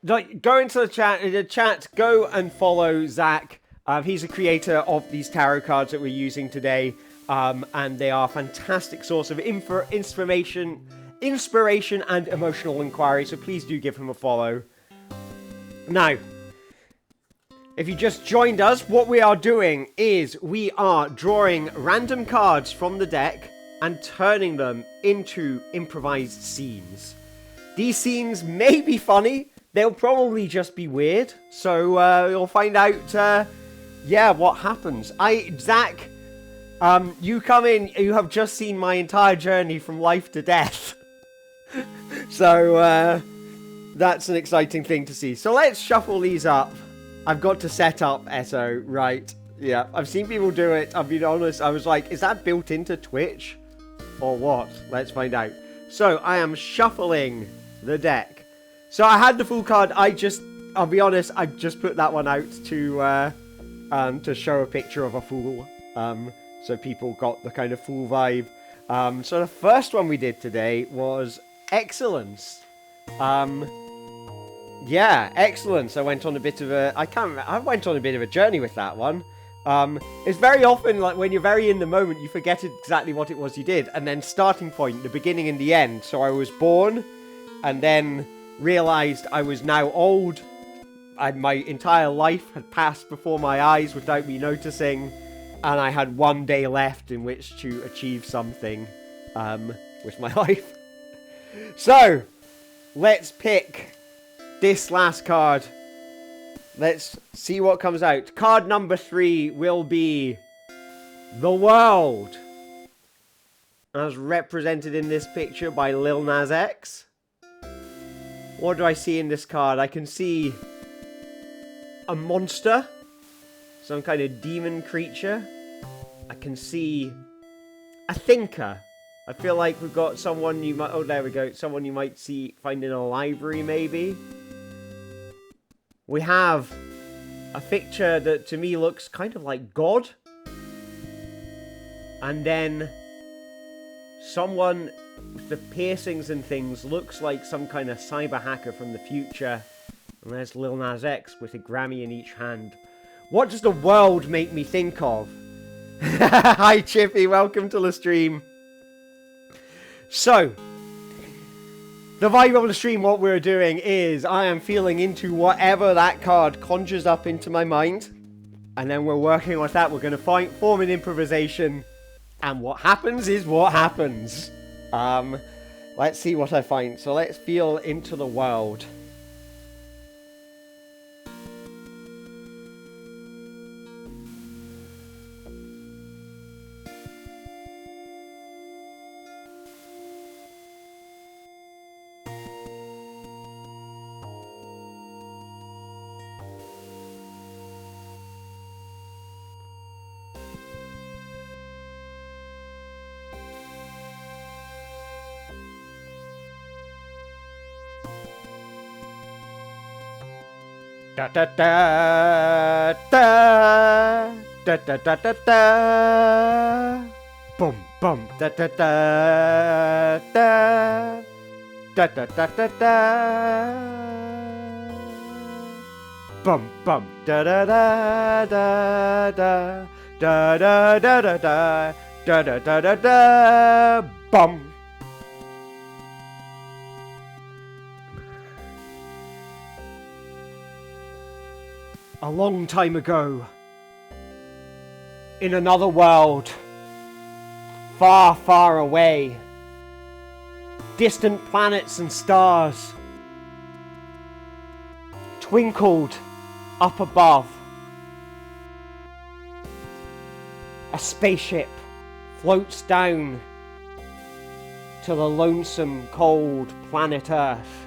S2: go into the chat. Go and follow Zack. He's a creator of these tarot cards that we're using today. And they are a fantastic source of inspiration and emotional inquiry. So please do give him a follow. Now, if you just joined us, what we are doing is we are drawing random cards from the deck and turning them into improvised scenes. These scenes may be funny. They'll probably just be weird. So you'll find out, what happens. Zack, you come in. You have just seen my entire journey from life to death. So that's an exciting thing to see. So let's shuffle these up. I've got to set up Esso, right? Yeah, I've seen people do it. I'll be honest, I was like, is that built into Twitch? Or what? Let's find out. So, I am shuffling the deck. So, I had the full card. I'll be honest, I just put that one out to show a picture of a fool. So, people got the kind of fool vibe. So, the first one we did today was Excellence. Yeah, excellence. I went on a bit of a... I went on a bit of a journey with that one. It's very often, like, when you're very in the moment, you forget exactly what it was you did. And then starting point, the beginning and the end. So I was born, and then realized I was now old. And my entire life had passed before my eyes without me noticing. And I had one day left in which to achieve something with my life. So, let's pick... this last card. Let's see what comes out. Card number 3 will be the world, as represented in this picture by Lil Nas X. What do I see in this card? I can see a monster, some kind of demon creature. I can see a thinker. I feel like we've got someone you might... Oh, there we go. Someone you might find in a library, maybe. We have a picture that to me looks kind of like God. And then someone with the piercings and things looks like some kind of cyber hacker from the future. And there's Lil Nas X with a Grammy in each hand. What does the world make me think of? Hi Chippy, welcome to the stream. So, the vibe of the stream, what we're doing is I am feeling into whatever that card conjures up into my mind. And then we're working with that. We're going to form an improvisation. And what happens is what happens. Let's see what I find. So let's feel into the world. Da da da da da da da da da bum bum da da da da da da da da da bum bum da da da da da da da da da da da da da da bum. A long time ago, in another world, far, far away, distant planets and stars twinkled up above. A spaceship floats down to the lonesome, cold planet Earth.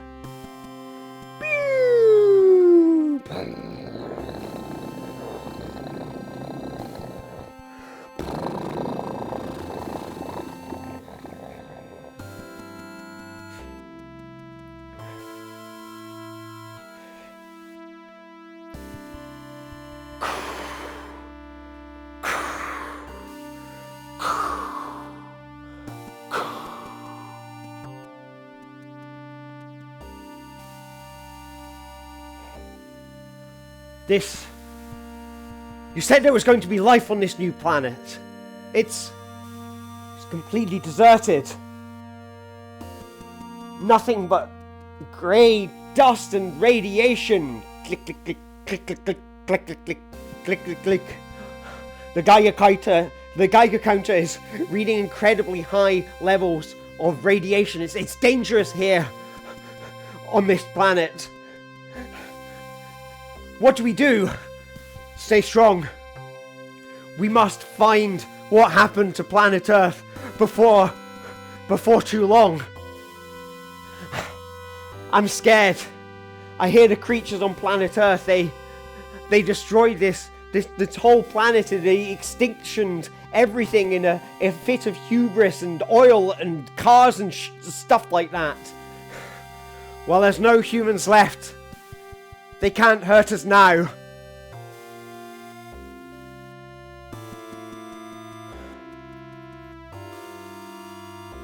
S2: You said there was going to be life on this new planet. It's completely deserted. Nothing but grey dust and radiation. Click, click, click, click, click, click, click, click, click, click, click, click. The Geiger counter is reading incredibly high levels of radiation. It's dangerous here on this planet. What do we do? Stay strong. We must find what happened to planet Earth before too long. I'm scared. I hear the creatures on planet Earth, they destroyed this whole planet, and they extinctioned everything in a fit of hubris and oil and cars and stuff like that. Well, there's no humans left. They can't hurt us now.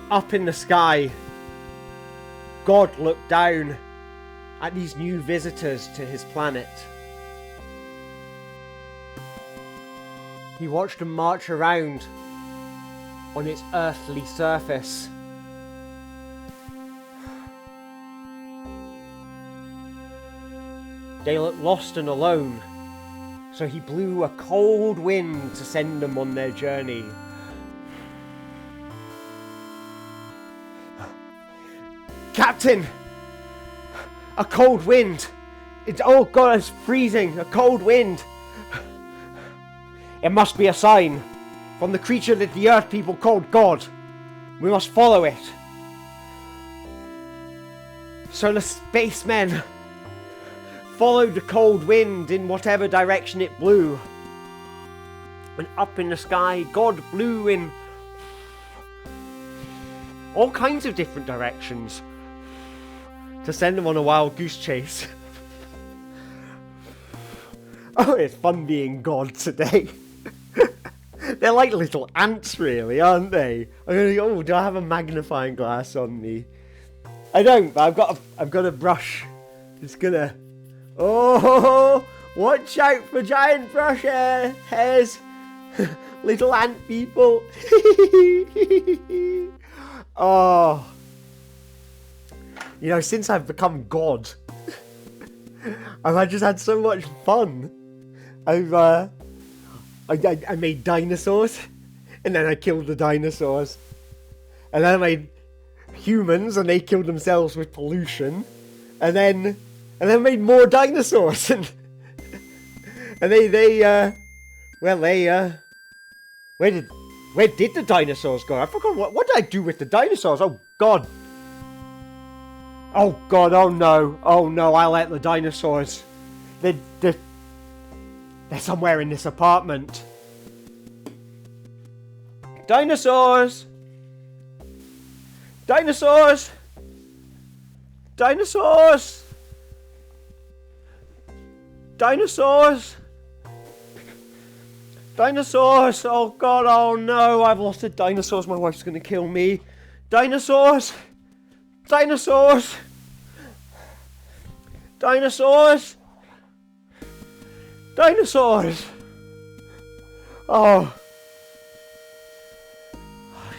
S2: Up in the sky, God looked down at these new visitors to his planet. He watched them march around on its earthly surface. They looked lost and alone, so he blew a cold wind to send them on their journey. Captain! A cold wind! Oh God, it's freezing! A cold wind! It must be a sign from the creature that the Earth people called God. We must follow it. So the spacemen followed the cold wind in whatever direction it blew. And up in the sky, God blew in all kinds of different directions to send them on a wild goose chase. Oh, it's fun being God today. They're like little ants, really, aren't they? I'm gonna go, oh, do I have a magnifying glass on me? I don't, but I've got a brush. It's gonna... Oh, watch out for giant brush hairs. Little ant people. You know, since I've become God, I've just had so much fun. I made dinosaurs, and then I killed the dinosaurs. And then I made humans, and they killed themselves with pollution. And then I made more dinosaurs, and where did the dinosaurs go? I forgot what did I do with the dinosaurs? Oh God. Oh God, oh no, I let the dinosaurs. They're somewhere in this apartment. Dinosaurs! Dinosaurs! Dinosaurs! Dinosaurs! Dinosaurs! Oh God, oh no, I've lost the dinosaurs, my wife's gonna kill me. Dinosaurs! Dinosaurs! Dinosaurs! Dinosaurs! Oh.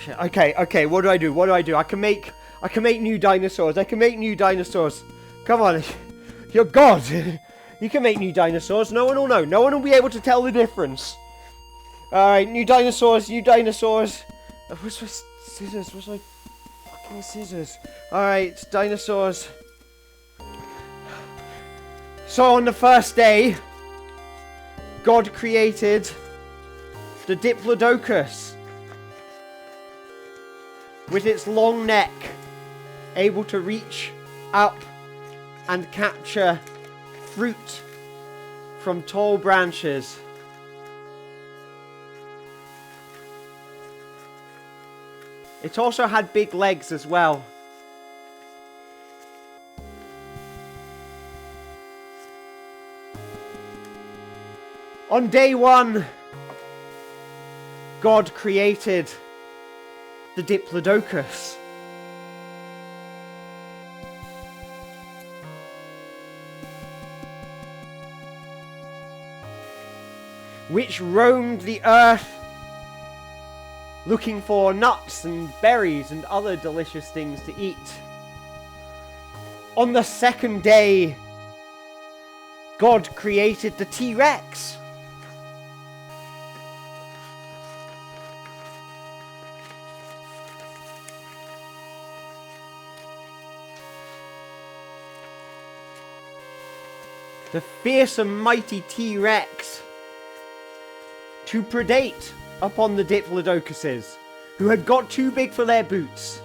S2: Okay, what do I do? I can make new dinosaurs. Come on. You're God. You can make new dinosaurs. No one will know. No one will be able to tell the difference. Alright, new dinosaurs. Where's my scissors? Where's my fucking scissors? Alright, dinosaurs. So on the first day, God created the Diplodocus. With its long neck, able to reach up and capture fruit from tall branches. It also had big legs as well. On day one, God created the Diplodocus. Which roamed the earth looking for nuts and berries and other delicious things to eat. On the second day, God created the T-Rex. The fearsome mighty T-Rex to predate upon the Diplodocuses, who had got too big for their boots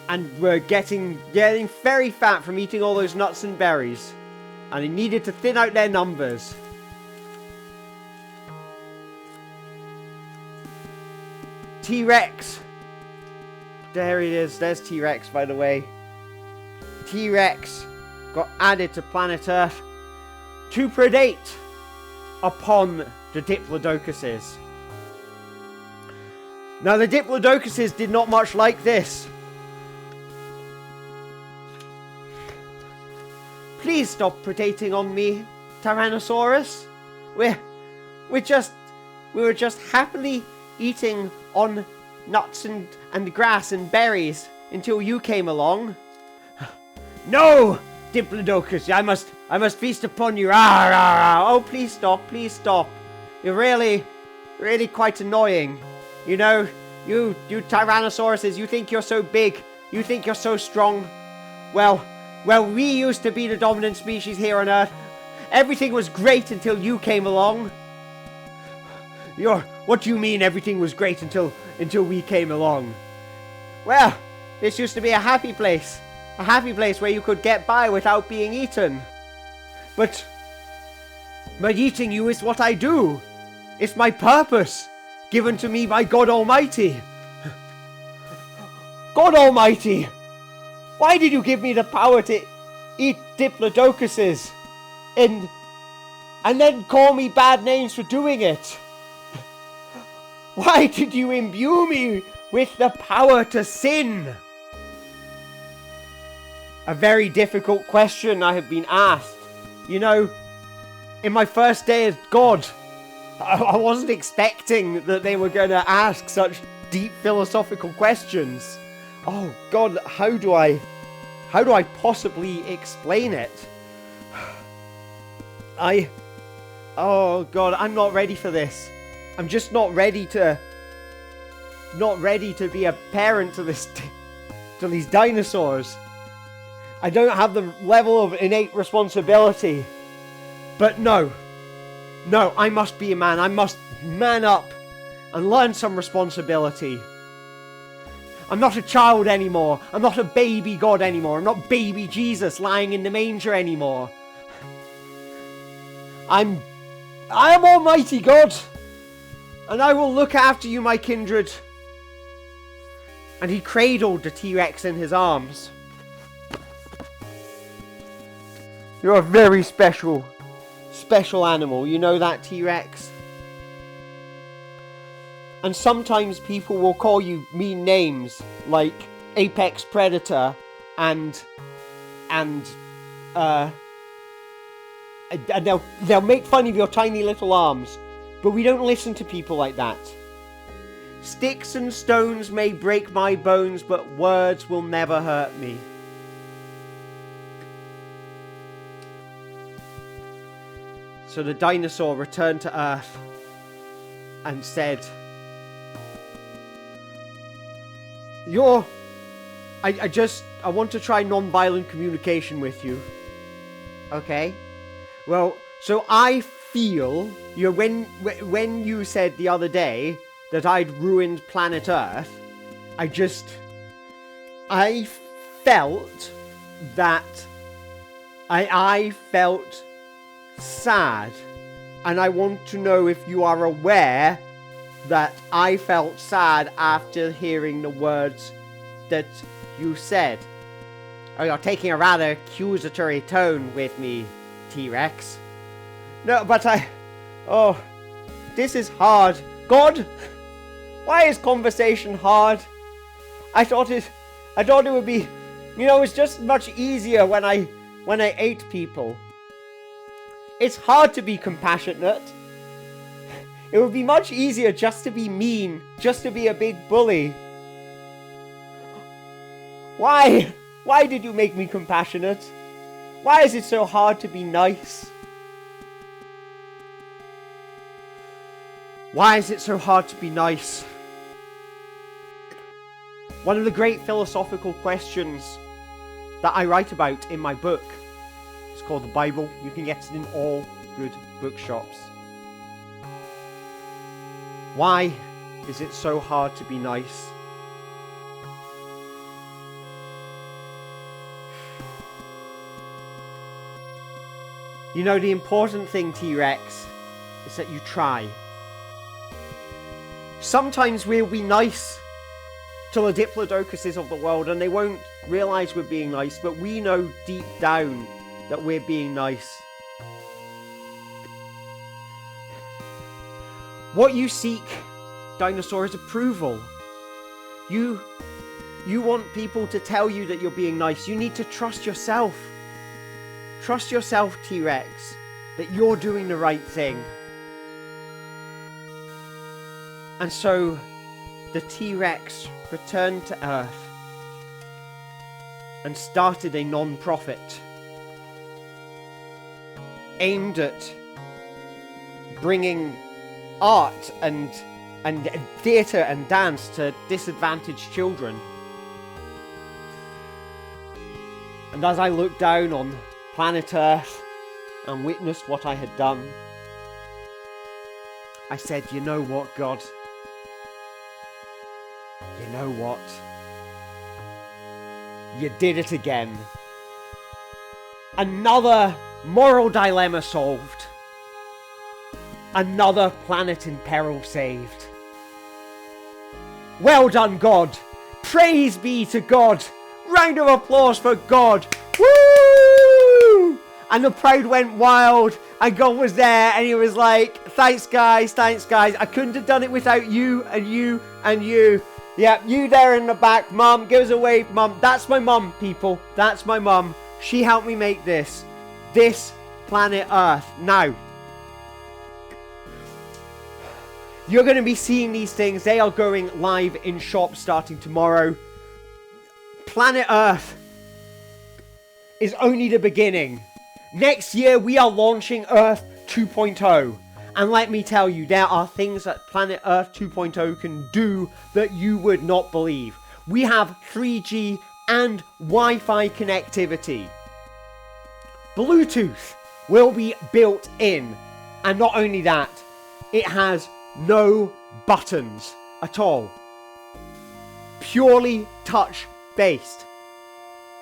S2: and were getting very fat from eating all those nuts and berries, and they needed to thin out their numbers. T-Rex. There it is. There's T-Rex, by the way. T-Rex got added to planet Earth to predate upon the Diplodocuses. Now the Diplodocuses did not much like this. Please stop predating on me, Tyrannosaurus. We were just happily eating on nuts and grass and berries until you came along. No, Diplodocus, I must feast upon you. Ah, ah, ah. Oh, please stop. You're really quite annoying. You know, you Tyrannosauruses, you think you're so big, you think you're so strong. Well, we used to be the dominant species here on Earth. Everything was great until you came along. What do you mean everything was great until we came along? Well, this used to be a happy place. A happy place where you could get by without being eaten. But eating you is what I do. It's my purpose, given to me by God Almighty. God Almighty! Why did you give me the power to eat Diplodocuses and then call me bad names for doing it? Why did you imbue me with the power to sin? A very difficult question I have been asked. You know, in my first day as God, I wasn't expecting that they were going to ask such deep philosophical questions.
S1: Oh God, how do I possibly explain it? Oh God, I'm not ready for this. I'm just not ready to be a parent to these dinosaurs. I don't have the level of innate responsibility. But no, I must be a man. I must man up and learn some responsibility. I'm not a child anymore. I'm not a baby God anymore. I'm not baby Jesus lying in the manger anymore. I am Almighty God, and I will look after you, my kindred. And he cradled the T-Rex in his arms. You're a very special animal. You know that, T-Rex? And sometimes people will call you mean names like apex predator and they'll make fun of your tiny little arms, but we don't listen to people like that. Sticks and stones may break my bones, but words will never hurt me. So the dinosaur returned to Earth and said, I want to try non-violent communication with you. Okay? Well, so I feel, when you said the other day that I'd ruined planet Earth, I felt that I felt sad, and I want to know if you are aware that I felt sad after hearing the words that you said. Oh, you're taking a rather accusatory tone with me, T-Rex. No, but this is hard. God, why is conversation hard? I thought it would be, it's just much easier when I ate people. It's hard to be compassionate. It would be much easier just to be mean, just to be a big bully. Why? Why did you make me compassionate? Why is it so hard to be nice? Why is it so hard to be nice? One of the great philosophical questions that I write about in my book is called the Bible. You can get it in all good bookshops. Why is it so hard to be nice? The important thing, T-Rex, is that you try. Sometimes we'll be nice to the Diplodocuses of the world and they won't realise we're being nice, but we know deep down that we're being nice. What you seek, dinosaur, is approval. You want people to tell you that you're being nice. You need to trust yourself. Trust yourself, T-Rex, that you're doing the right thing. And so, the T-Rex returned to Earth and started a non-profit aimed at bringing art and theatre and dance to disadvantaged children. And as I looked down on planet Earth and witnessed what I had done, I said, you know what, God? You know what? You did it again. Another moral dilemma solved. Another planet in peril saved. Well done, God. Praise be to God. Round of applause for God. Woo! And the crowd went wild. And God was there. And he was like, thanks, guys. Thanks, guys. I couldn't have done it without you and you and you. Yeah, you there in the back. Mum, give us a wave, Mum. That's my mum, people. That's my mum. She helped me make this planet Earth. Now, you're going to be seeing these things. They are going live in shops starting tomorrow.
S2: planet Earth is only the beginning. Next year, we are launching Earth 2.0. And let me tell you, there are things that Planet Earth 2.0 can do that you would not believe. We have 3G and Wi-Fi connectivity. Bluetooth will be built in. And not only that, it has no buttons at all. Purely touch-based.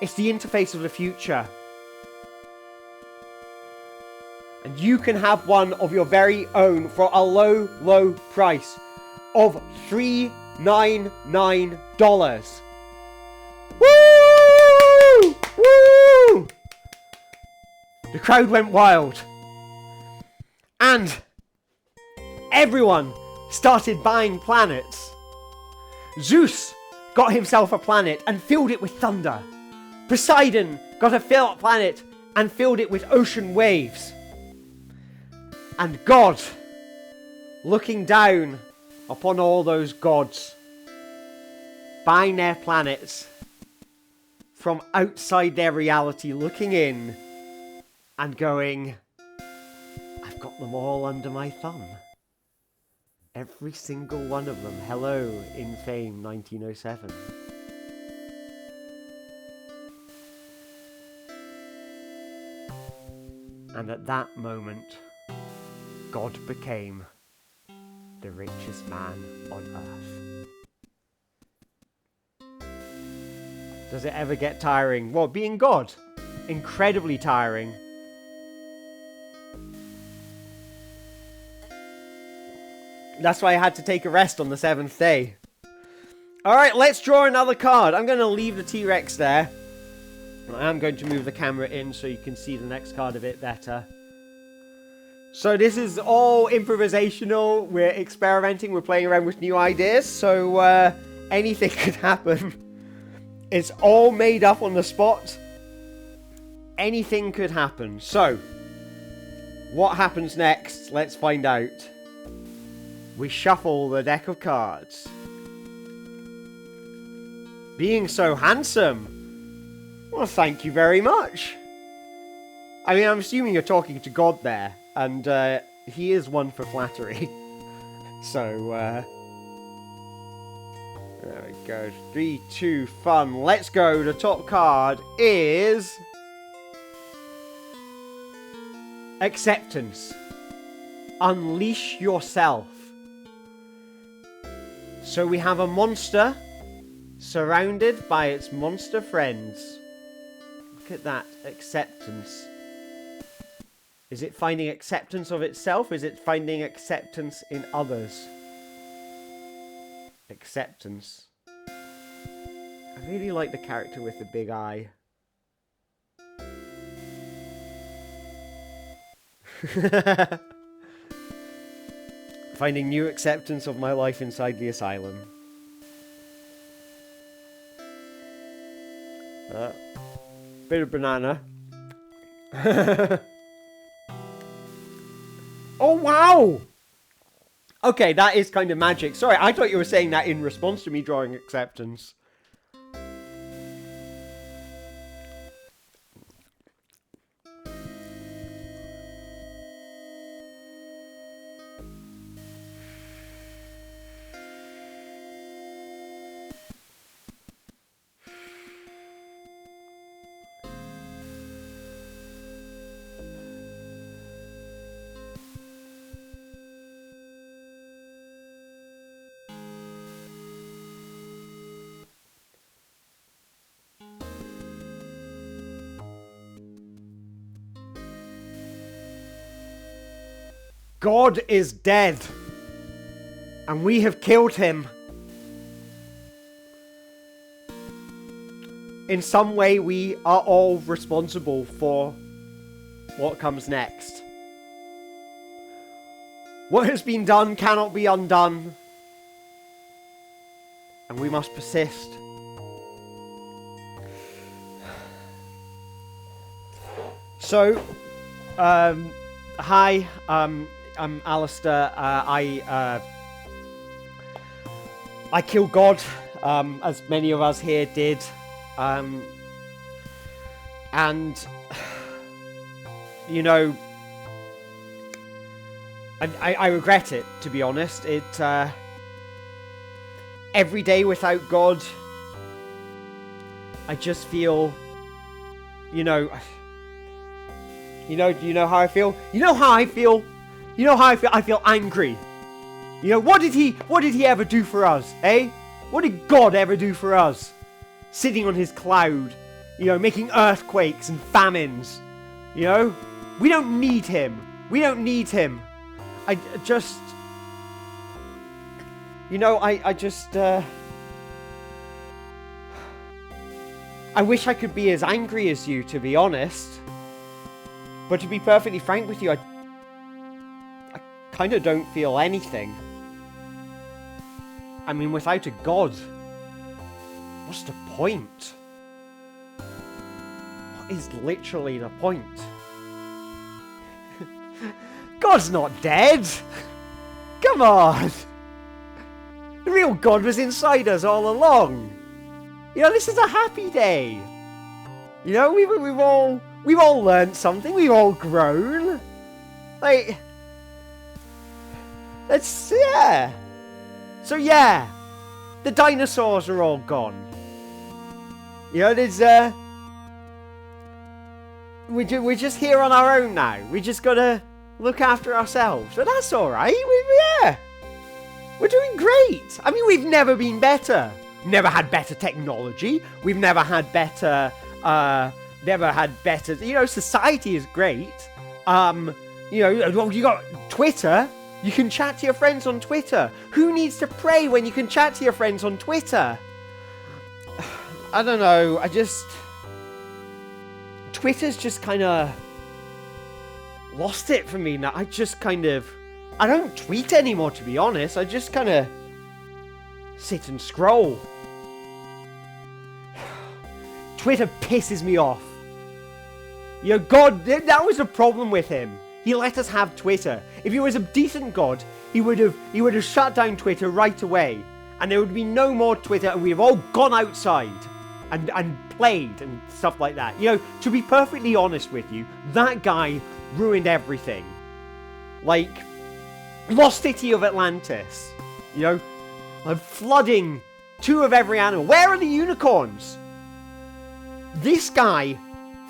S2: It's the interface of the future. And you can have one of your very own for a low, low price of $399. Woo! Woo! The crowd went wild. And everyone started buying planets. Zeus got himself a planet and filled it with thunder. Poseidon got a planet and filled it with ocean waves. And God, looking down upon all those gods, buying their planets from outside their reality, looking in and going, I've got them all under my thumb. Every single one of them. Hello, in fame, 1907. And at that moment, God became the richest man on earth. Does it ever get tiring? Well, being God, incredibly tiring. That's why I had to take a rest on the 7th day. Alright, let's draw another card. I'm going to leave the T-Rex there. I am going to move the camera in so you can see the next card a bit better. So this is all improvisational. We're experimenting. We're playing around with new ideas. So anything could happen. It's all made up on the spot. Anything could happen. So what happens next? Let's find out. We shuffle the deck of cards. Being so handsome. Well, thank you very much. I mean, I'm assuming you're talking to God there. And he is one for flattery. So, there we go. 3, 2, fun. Let's go. The top card is Acceptance. Unleash yourself. So we have a monster surrounded by its monster friends. Look at that. Acceptance. Is it finding acceptance of itself? Is it finding acceptance in others? Acceptance. I really like the character with the big eye. Finding new acceptance of my life inside the asylum. Bit of banana. Oh, wow! Okay, that is kind of magic. Sorry, I thought you were saying that in response to me drawing acceptance. God is dead. And we have killed him. In some way, we are all responsible for what comes next. What has been done cannot be undone. And we must persist. So, hi, I'm Alistair. I killed God, as many of us here did.
S1: And, you know, I regret it, to be honest. Every day without God, I just feel, you know how I feel? You know how I feel? You know how I feel? I feel angry. You know, what did he ever do for us, eh? What did God ever do for us? Sitting on his cloud, you know, making earthquakes and famines. You know? We don't need him. We don't need him. I just... You know, I just... I wish I could be as angry as you, to be honest. But to be perfectly frank with you, I kind of don't feel anything. I mean, without a God, what's the point? What is literally the point? God's not dead! Come on! The real God was inside us all along. You know, this is a happy day. You know, we've all learned something. We've all grown. Like, yeah. So yeah, the dinosaurs are all gone. You know, there's we're just here on our own now. We just gotta look after ourselves. So that's all right. Yeah, we're doing great. I mean, we've never been better. Never had better technology. We've never had better. You know, society is great. You know, you got Twitter. You can chat to your friends on Twitter. Who needs to pray when you can chat to your friends on Twitter? I don't know. Twitter's just kind of lost it for me now. I don't tweet anymore, to be honest. I just kind of sit and scroll. Twitter pisses me off. You know, God, that was the problem with him. He let us have Twitter. If he was a decent God, he would have shut down Twitter right away. And there would be no more Twitter, and we'd have all gone outside and played and stuff like that. You know, to be perfectly honest with you, that guy ruined everything. Like, Lost City of Atlantis. You know, flooding 2 of every animal. Where are the unicorns? This guy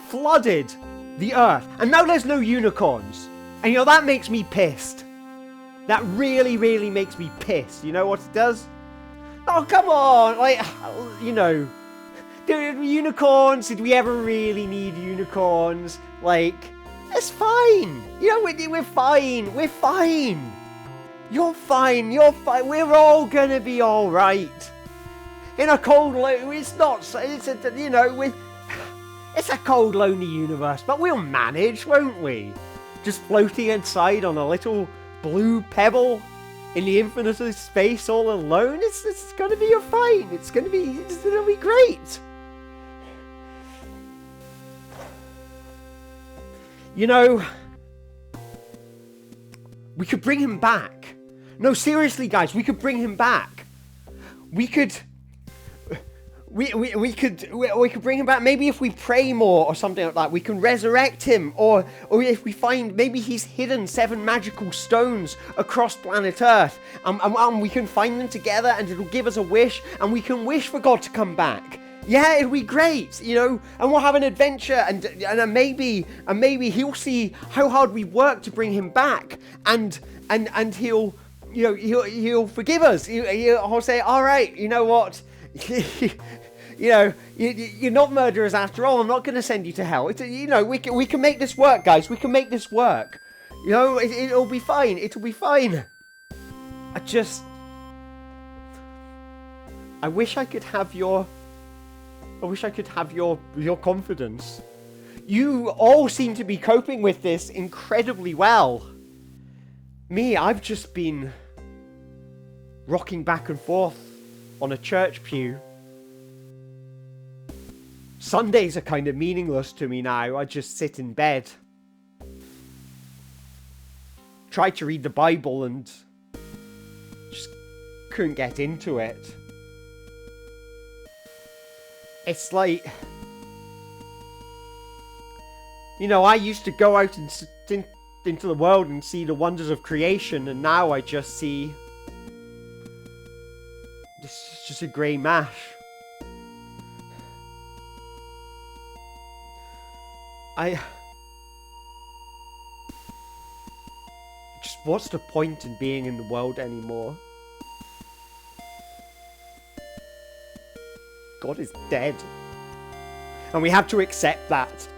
S1: flooded the earth, and now there's no unicorns. And you know, that makes me pissed. That really, really makes me pissed. You know what it does? Oh, come on! Like, you know, unicorns, did we ever really need unicorns? Like, it's fine. You know, we're fine. We're fine. You're fine. You're fine. We're all gonna be all right. In a cold, it's a cold, lonely universe, but we'll manage, won't we? Just floating inside on a little blue pebble in the infinite of space all alone. It's gonna be fine. It's gonna be great. You know, we could bring him back. No, seriously, guys, we could bring him back. We could bring him back. Maybe if we pray more or something like that, we can resurrect him. Or if we find maybe he's hidden 7 magical stones across planet Earth, and we can find them together, and it'll give us a wish, and we can wish for God to come back. Yeah, it'll be great, you know, and we'll have an adventure, and maybe he'll see how hard we work to bring him back, and he'll, you know, he'll forgive us. He'll say, all right, you know what. You know, you're not murderers after all. I'm not going to send you to hell. You know, we can make this work, guys. We can make this work. You know, it'll be fine. It'll be fine. I wish I could have your confidence. You all seem to be coping with this incredibly well. Me, I've just been rocking back and forth on a church pew. Sundays are kind of meaningless to me now. I just sit in bed. Tried to read the Bible and just couldn't get into it.
S2: It's like, you know, I used to go out and into the world and see the wonders of creation, and now I just see this is just a grey mash. Just what's the point in being in the world anymore? God is dead. And we have to accept that.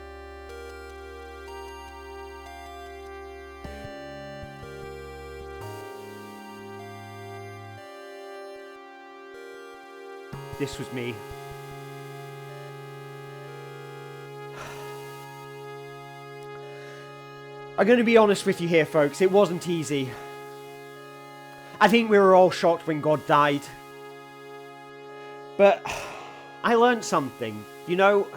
S2: This was me. I'm going to be honest with you here, folks. It wasn't easy. I think we were all shocked when God died. But I learned something. You know,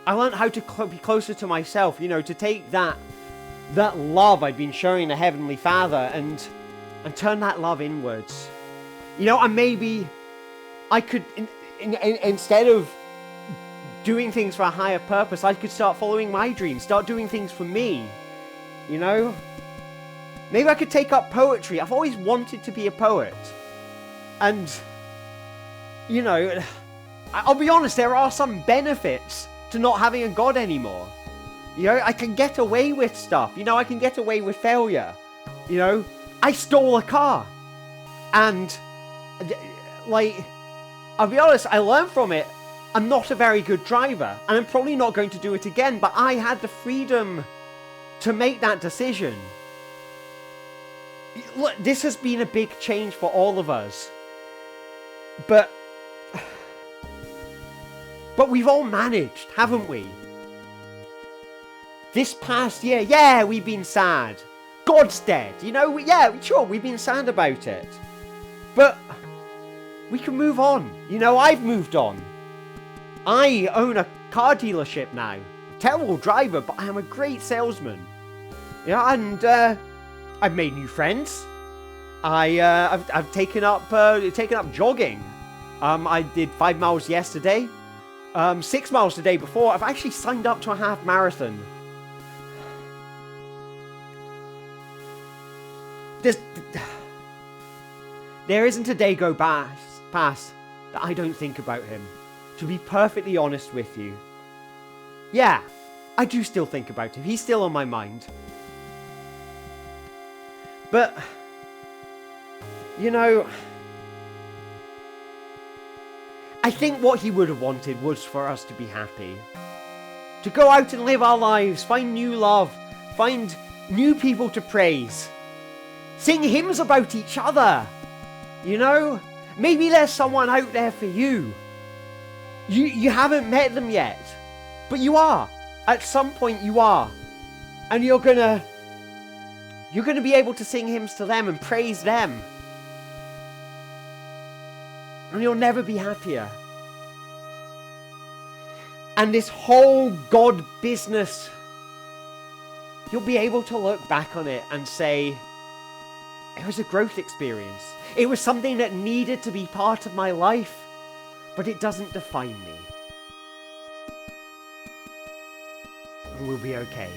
S2: I learned how to be closer to myself. You know, to take that love I'd been showing the Heavenly Father and turn that love inwards. You know, and maybe I could, instead of doing things for a higher purpose, I could start following my dreams, start doing things for me. You know? Maybe I could take up poetry. I've always wanted to be a poet. And, you know, I'll be honest, there are some benefits to not having a God anymore. You know, I can get away with stuff. You know, I can get away with failure. You know, I stole a car. And, like, I'll be honest, I learned from it. I'm not a very good driver. And I'm probably not going to do it again. But I had the freedom to make that decision. Look, this has been a big change for all of us. But we've all managed, haven't we? This past year, yeah, we've been sad. God's dead, you know, yeah, sure, we've been sad about it. But we can move on. You know, I've moved on. I own a car dealership now. Terrible driver, but I am a great salesman. Yeah, and I've made new friends. I've taken up jogging. I did 5 miles yesterday. 6 miles the day before. I've actually signed up to a half marathon. There isn't a day go past that I don't think about him. To be perfectly honest with you. Yeah, I do still think about him. He's still on my mind. But, you know, I think what he would have wanted was for us to be happy. To go out and live our lives, find new love, find new people to praise. Sing hymns about each other. You know, maybe there's someone out there for you. You haven't met them yet, but you are. At some point you are. And you're gonna be able to sing hymns to them and praise them. And you'll never be happier. And this whole God business, you'll be able to look back on it and say, it was a growth experience. It was something that needed to be part of my life, but it doesn't define me. And we'll be okay.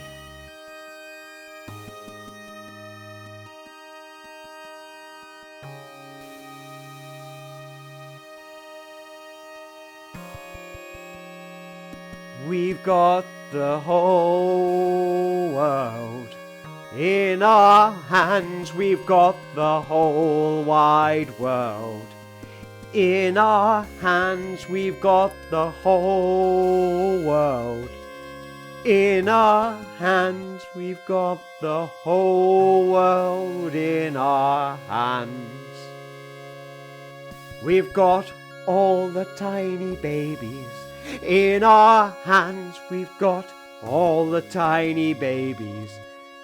S2: We've got the whole world in our hands. We've got the whole wide world in our hands. We've got the whole world in our hands. We've got the whole world in our hands. We've got all the tiny babies in our hands. We've got all the tiny babies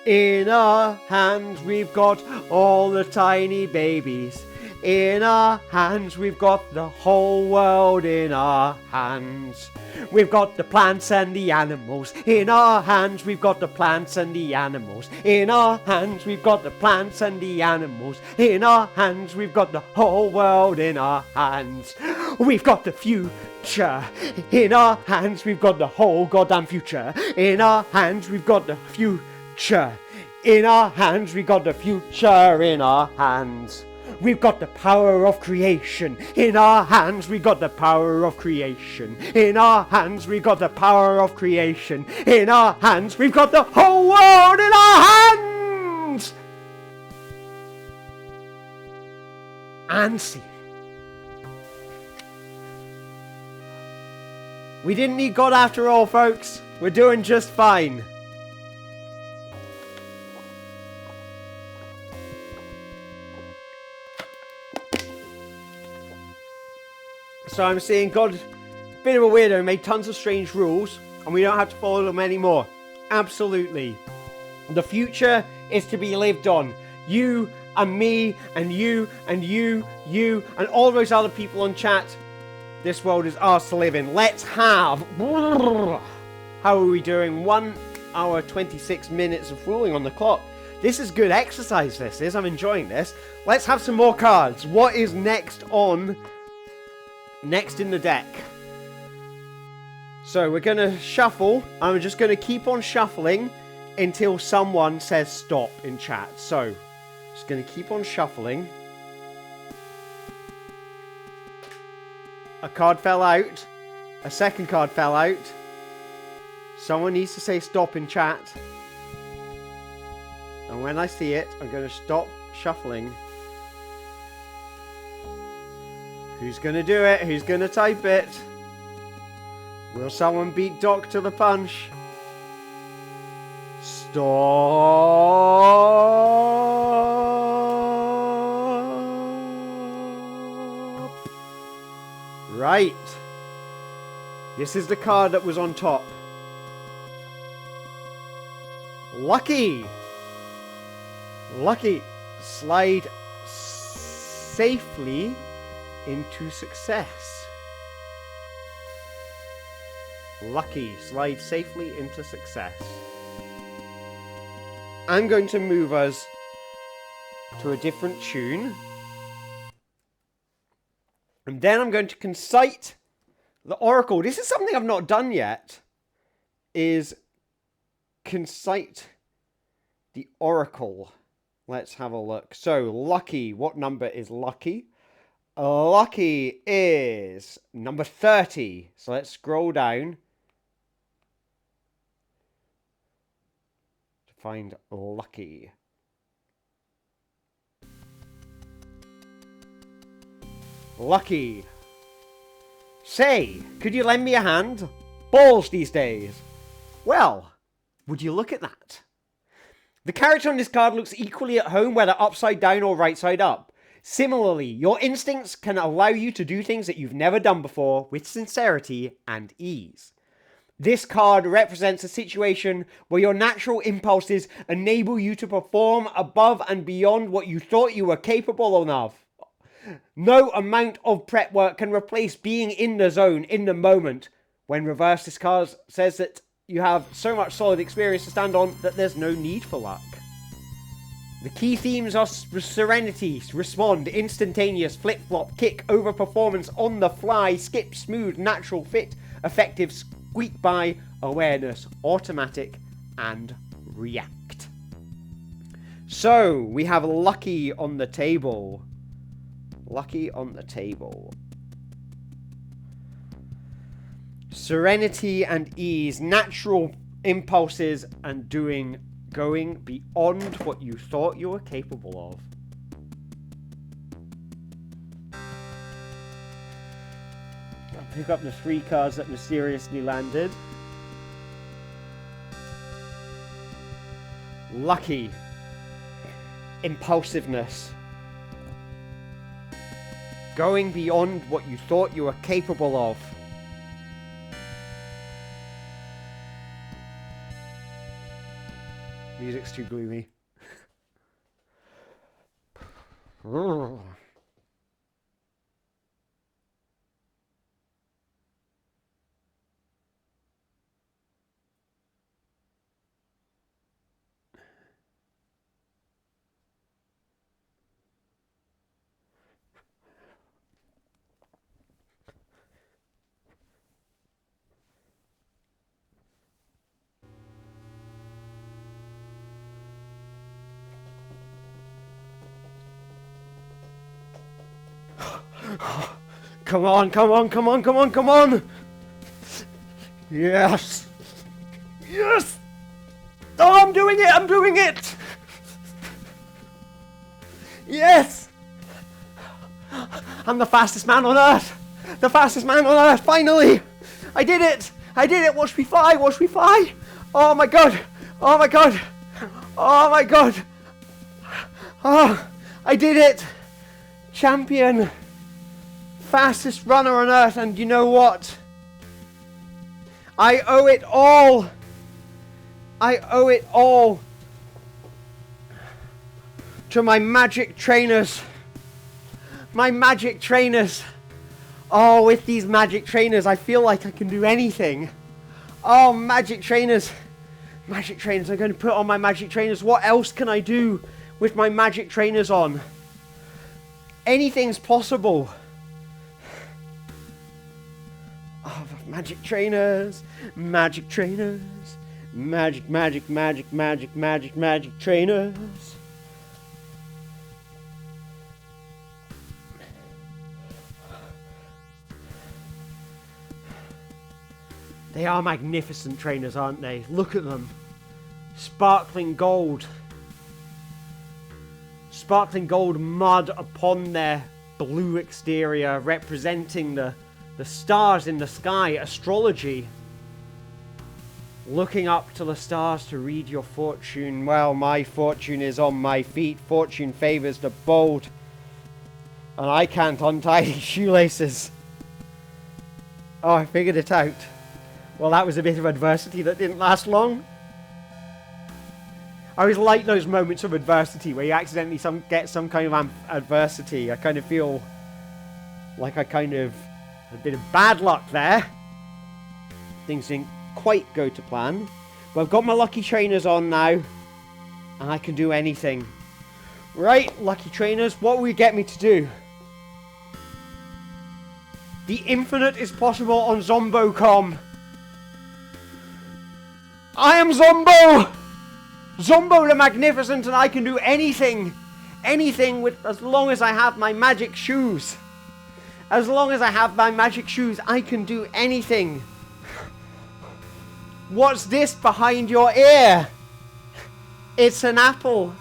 S2: in our hands. We've got all the tiny babies in our hands. We've got the whole world in our hands. We've got the plants and the animals in our hands. We've got the plants and the animals in our hands. We've got the plants and the animals in our hands. We've got the whole world in our hands. We've got the future in our hands. We've got the whole goddamn future in our hands. We've got the future in our hands. We've got the future in our hands. We've got the power of creation in our hands. We've got the power of creation in our hands. We've got the power of creation in our hands. We've got the whole world in our hands. And see. We didn't need God after all, folks. We're doing just fine. So I'm saying God, bit of a weirdo, made tons of strange rules, and we don't have to follow them anymore. Absolutely. The future is to be lived on. You and me and you and you and all those other people on chat. This world is ours to live in. Let's have... How are we doing? 1 hour 26 minutes of fooling on the clock. This is good exercise, this is. I'm enjoying this. Let's have some more cards. What is next in the deck? So we're going to shuffle. I'm just going to keep on shuffling until someone says stop in chat. So, just going to keep on shuffling. A card fell out. A second card fell out. Someone needs to say stop in chat. And when I see it, I'm going to stop shuffling. Who's going to do it? Who's going to type it? Will someone beat Doc to the punch? Stop. Right. This is the card that was on top. Lucky. Lucky. Slide safely into success. Lucky. Slide safely into success. I'm going to move us to a different tune. And then I'm going to concite the Oracle. This is something I've not done yet. Is concite the Oracle. Let's have a look. So, lucky. What number is lucky? Lucky is number 30. So let's scroll down to find lucky. Lucky. Say, could you lend me a hand? Balls these days. Well, would you look at that? The character on this card looks equally at home whether upside down or right side up. Similarly, your instincts can allow you to do things that you've never done before with sincerity and ease. This card represents a situation where your natural impulses enable you to perform above and beyond what you thought you were capable of. No amount of prep work can replace being in the zone, in the moment. When reversed, this card says that you have so much solid experience to stand on that there's no need for luck. The key themes are serenity, respond, instantaneous, flip-flop, kick, overperformance, on the fly, skip, smooth, natural, fit, effective, squeak by, awareness, automatic, and react. So, we have lucky on the table. Lucky on the table. Serenity and ease, natural impulses and going beyond what you thought you were capable of. I'll pick up the 3 cards that mysteriously landed. Lucky. Impulsiveness. Going beyond what you thought you were capable of. Music's too gloomy.
S1: Come on, come on, come on, come on, come on! Yes! Yes! Oh, I'm doing it! I'm doing it! Yes! I'm the fastest man on Earth! The fastest man on Earth, finally! I did it! I did it! Watch me fly! Watch me fly! Oh my god! Oh my god! Oh my god! Oh, I did it! Champion! Fastest runner on Earth, and you know what? I owe it all! I owe it all to my magic trainers. My magic trainers. Oh, with these magic trainers, I feel like I can do anything. Oh, magic trainers. Magic trainers. I'm going to put on my magic trainers. What else can I do with my magic trainers on? Anything's possible. Oh, magic trainers. Magic trainers. Magic, magic, magic, magic, magic, magic trainers. They are magnificent trainers, aren't they? Look at them. Sparkling gold. Sparkling gold mud upon their blue exterior, representing the stars in the sky, astrology. Looking up to the stars to read your fortune. Well, my fortune is on my feet. Fortune favors the bold. And I can't untie these shoelaces. Oh, I figured it out. Well, that was a bit of adversity that didn't last long. I always like those moments of adversity where you accidentally get some kind of adversity. I kind of feel like a bit of bad luck there. Things didn't quite go to plan. But I've got my lucky trainers on now, and I can do anything. Right, lucky trainers, what will you get me to do? The infinite is possible on Zombocom. I am Zombo! Zombo the Magnificent, and I can do anything. Anything with, as long as I have my magic shoes. As long as I have my magic shoes, I can do anything. What's this behind your ear? It's an apple.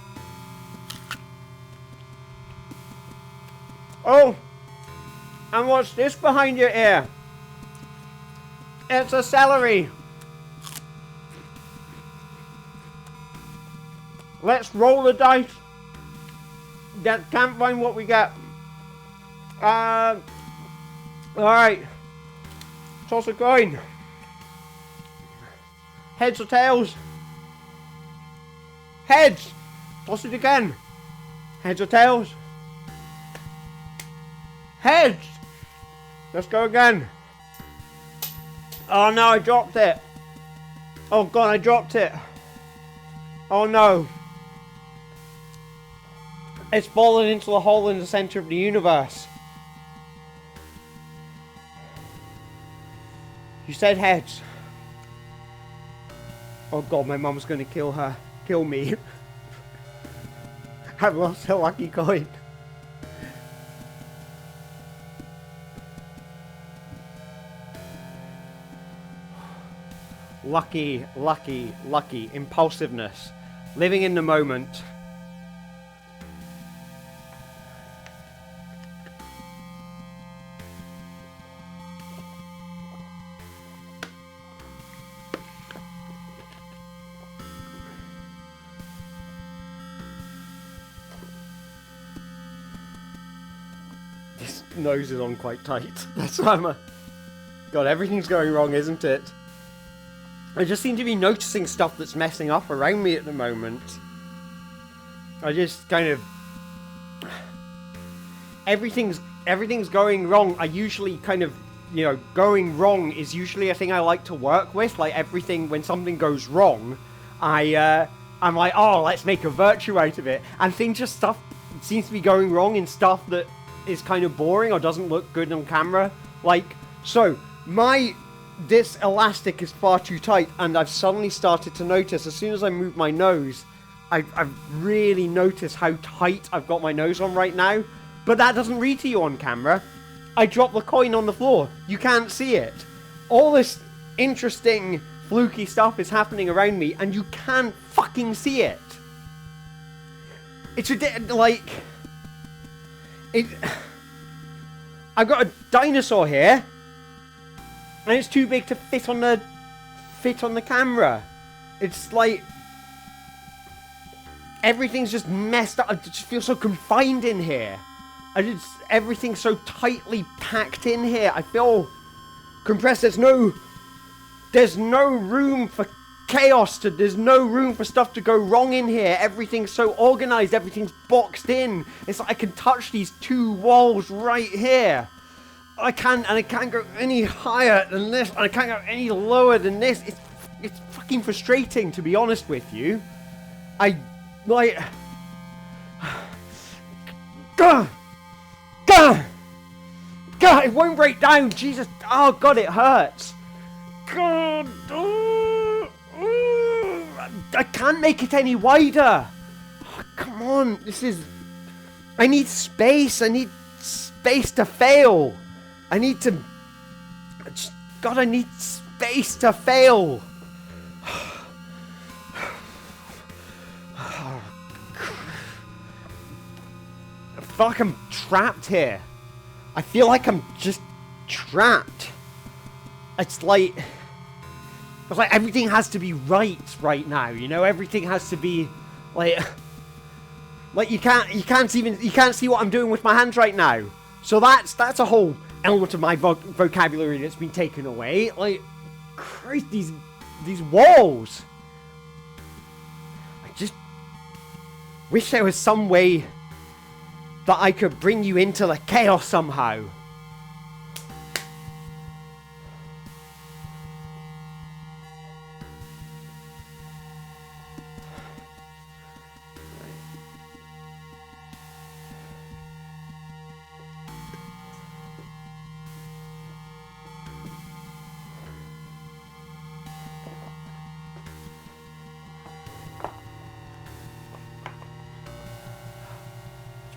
S1: Oh, and what's this behind your ear? It's a celery. Let's roll the dice. Can't find what we get. Alright. Toss a coin. Heads or tails? Heads! Toss it again. Heads or tails? Heads! Let's go again. Oh no, I dropped it. Oh god, I dropped it. Oh no. It's fallen into the hole in the center of the universe. You said heads. Oh god, my mum's gonna kill me. I've lost a lucky coin. Lucky, lucky, lucky. Impulsiveness. Living in the moment. This nose is on quite tight. That's why God, everything's going wrong, isn't it? I just seem to be noticing stuff that's messing up around me at the moment. I just kind of... Everything's going wrong. I usually kind of, you know, going wrong is usually a thing I like to work with. Like everything, when something goes wrong, I'm like, oh, let's make a virtue out of it. And stuff seems to be going wrong in stuff that is kind of boring or doesn't look good on camera. Like, so, this elastic is far too tight, and I've suddenly started to notice, as soon as I move my nose, I've really noticed how tight I've got my nose on right now. But that doesn't read to you on camera.
S2: I dropped the coin on the floor. You can't see it. All this interesting, fluky stuff is happening around me, and you can't fucking see it. It's like... I've got a dinosaur here, and it's too big to fit on the camera. It's like... Everything's just messed up. I just feel so confined in here. Everything's so tightly packed in here. I feel compressed. There's no room for chaos. There's no room for stuff to go wrong in here. Everything's so organized. Everything's boxed in. It's like I can touch these two walls right here. I can't go any higher than this. And I can't go any lower than this. It's fucking frustrating, to be honest with you. God, it won't break down. Jesus. Oh, God, it hurts. God. I can't make it any wider. Oh, come on. I need space. I need space to fail. I need space to fail. I feel like I'm trapped here. I feel like I'm just trapped. It's like everything has to be right now, you know? Everything has to be like you can't see what I'm doing with my hands right now. So that's a whole element of my vocabulary that's been taken away. Like, Christ, these walls. I just wish there was some way that I could bring you into the chaos somehow.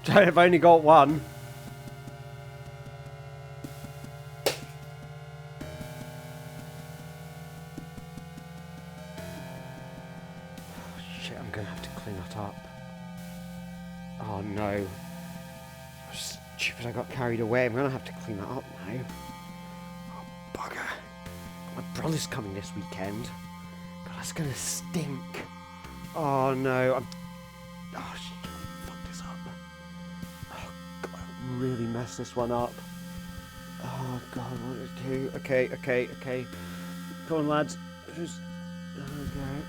S2: I've only got one. Shit, I'm gonna have to clean that up. Oh no. Stupid, I got carried away. I'm gonna have to clean that up now. Oh, bugger. My brother's coming this weekend. God, that's gonna stink. Oh no, oh, shit. Really mess this one up. Oh god, what did I do? Okay. Come on, lads. Just okay.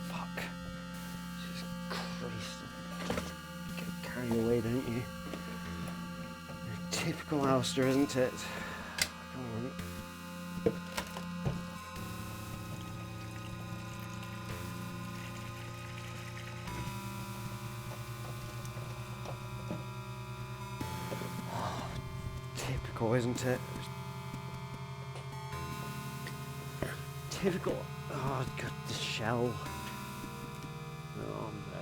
S2: Fuck. Jesus Christ. Get carried away, don't you? Typical Alistair, isn't it? Come on. Typical, isn't it? Typical. Oh, God, the shell. Oh, no.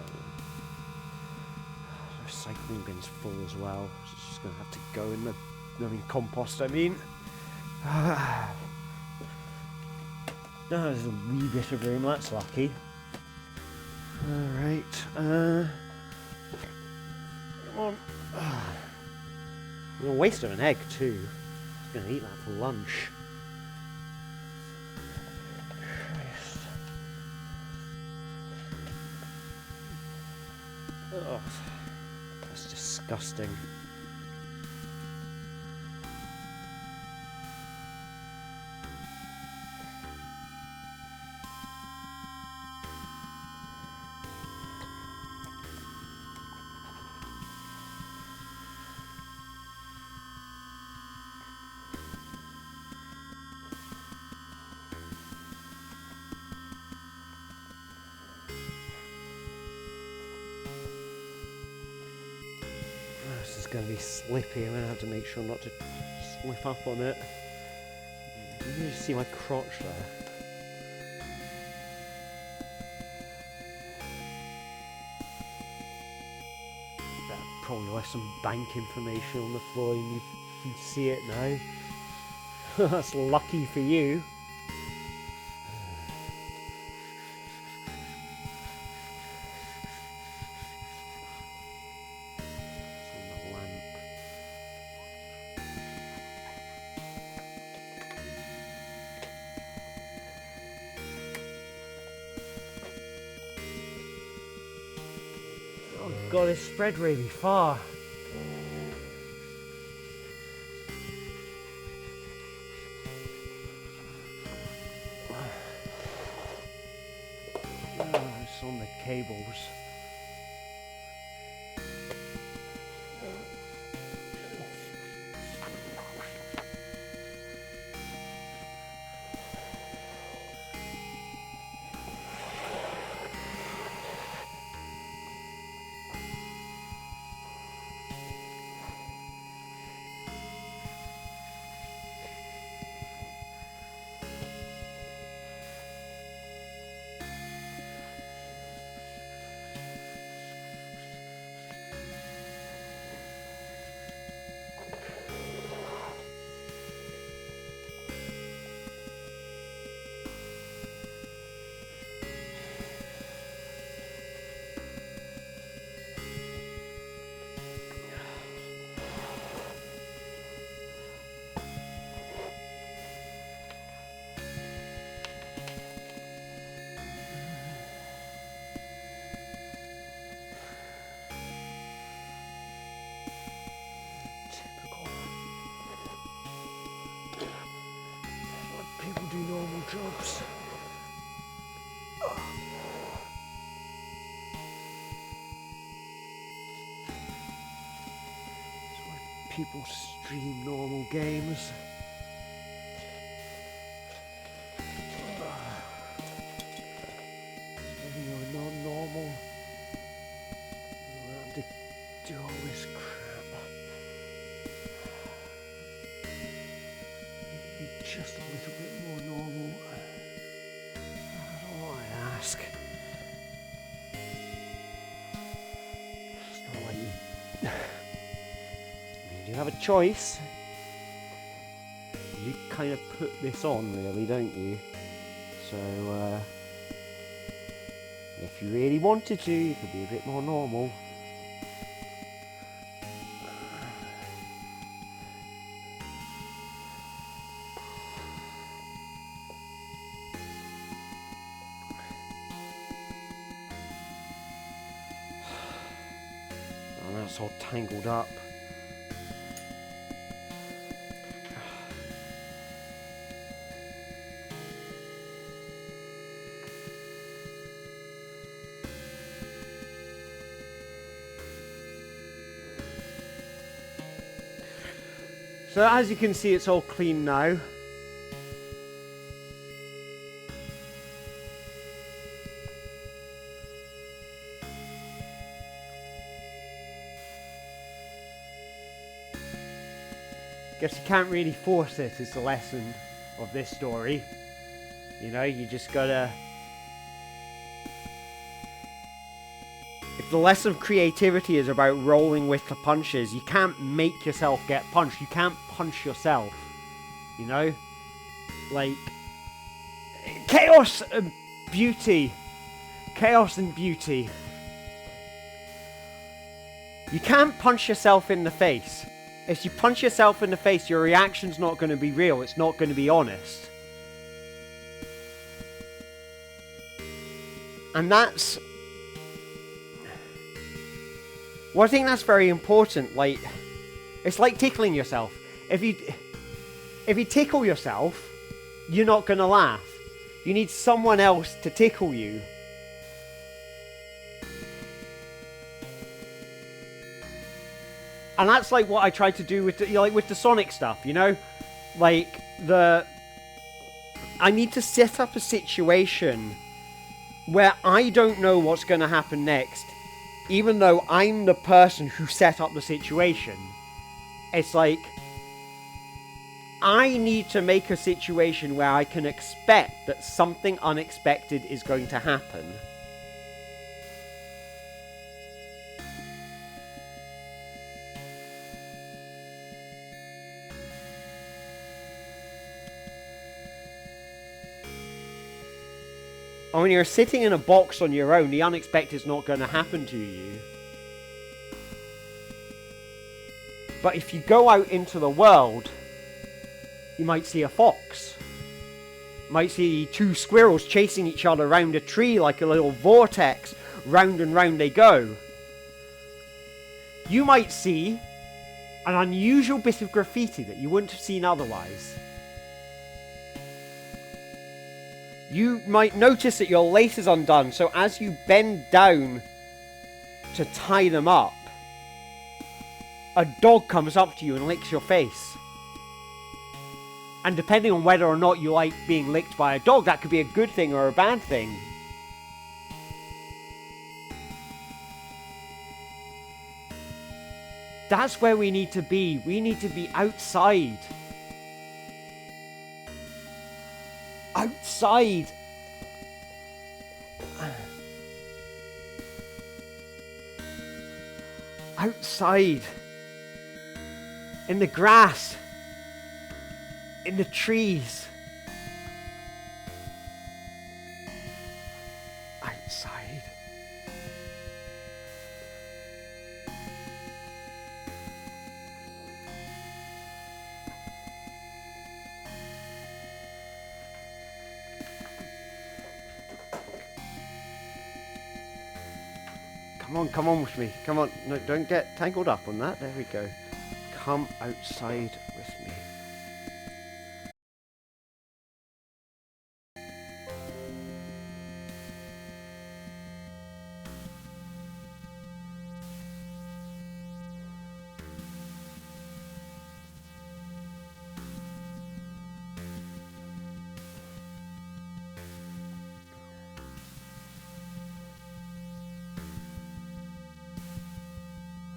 S2: The recycling bin's full as well. It's just going to have to go in the compost, I mean. Oh, there's a wee bit of room, that's lucky. Alright, come on. I'm a waste of an egg too. I'm gonna eat that for lunch. Christ. Ugh. That's disgusting. This is going to be slippy. I'm going to have to make sure not to slip up on it. You can just see my crotch there. Better probably left some bank information on the floor and you can see it now. That's lucky for you. It's on the lamp. Oh god, it's spread really far. It's on the cables. People do normal jobs. That's why people stream normal games. When you're non-normal, you don't have to do all this crap. Be just a little bit more normal. That's all I ask. It's not like you. I mean, you have a choice. You kind of put this on, really, don't you? So, if you really wanted to, you could be a bit more normal. It's all tangled up. So as you can see, it's all clean now. Guess you can't really force it, is the lesson of this story. You know, you just gotta... If the lesson of creativity is about rolling with the punches, you can't make yourself get punched. You can't punch yourself. You know? Like... Chaos and beauty. Chaos and beauty. You can't punch yourself in the face. If you punch yourself in the face, your reaction's not going to be real. It's not going to be honest. And that's... Well, I think that's very important. Like, it's like tickling yourself. If you tickle yourself, you're not going to laugh. You need someone else to tickle you. And that's like what I tried to do with the, with the Sonic stuff, you know? Like, I need to set up a situation where I don't know what's going to happen next, even though I'm the person who set up the situation. It's like, I need to make a situation where I can expect that something unexpected is going to happen. And when you're sitting in a box on your own, the unexpected is not going to happen to you. But if you go out into the world, you might see a fox. You might see two squirrels chasing each other around a tree like a little vortex. Round and round they go. You might see an unusual bit of graffiti that you wouldn't have seen otherwise. You might notice that your lace is undone, so as you bend down to tie them up, a dog comes up to you and licks your face. And depending on whether or not you like being licked by a dog, that could be a good thing or a bad thing. That's where we need to be. We need to be outside. Outside. Outside. In the grass. In the trees. Outside. Come on with me. Come on. No, don't get tangled up on that. There we go. Come outside with me.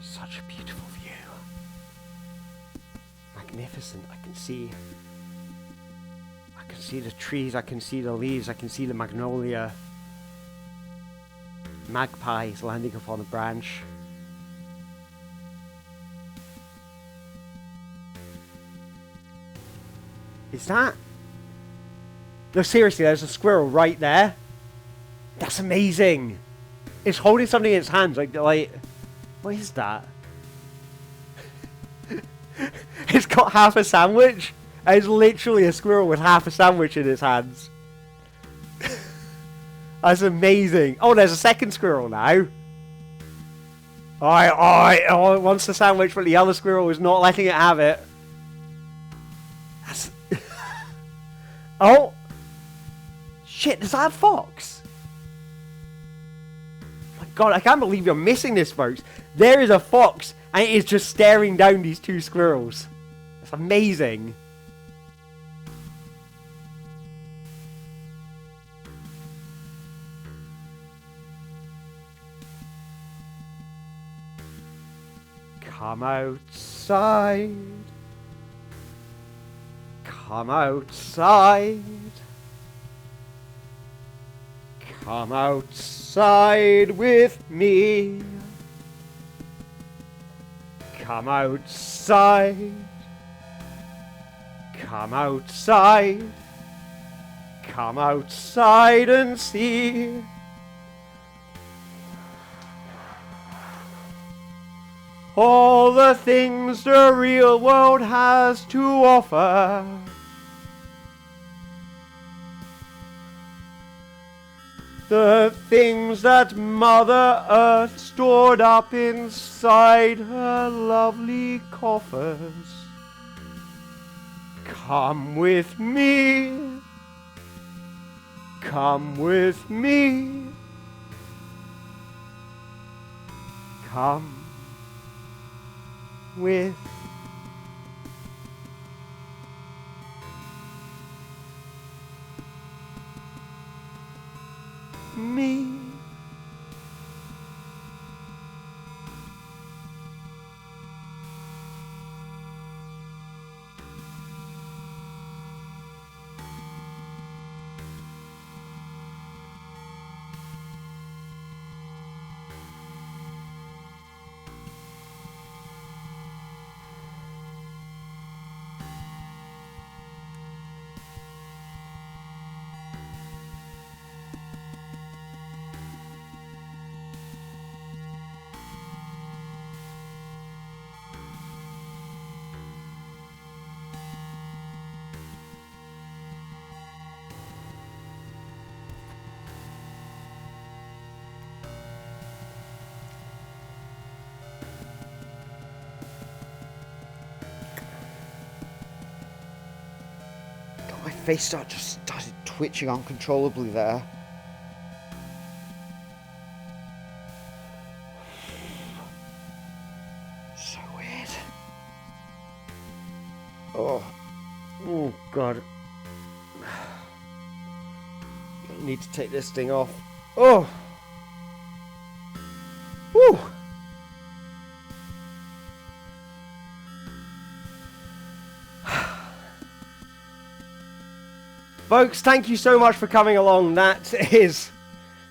S2: Such a beautiful view. Magnificent. I can see the trees, I can see the leaves, I can see the magnolia. Magpies landing upon a branch. Is that? No, seriously, there's a squirrel right there. That's amazing. It's holding something in its hands, like what is that? It's got half a sandwich. It's literally a squirrel with half a sandwich in its hands. That's amazing. Oh, there's a second squirrel now. Oh, it wants the sandwich, but the other squirrel is not letting it have it. That's oh! Shit, is that a fox? My God, I can't believe you're missing this, folks. There is a fox, and it is just staring down these two squirrels. It's amazing. Come outside. Come outside. Come outside with me. Come outside. Come outside. Come outside and see. All the things the real world has to offer. The things that Mother Earth stored up inside her lovely coffers. Come with me. Come with me. Come with me. My face just started twitching uncontrollably there. So weird. Oh God. I need to take this thing off. Oh. Woo. Folks, thank you so much for coming along.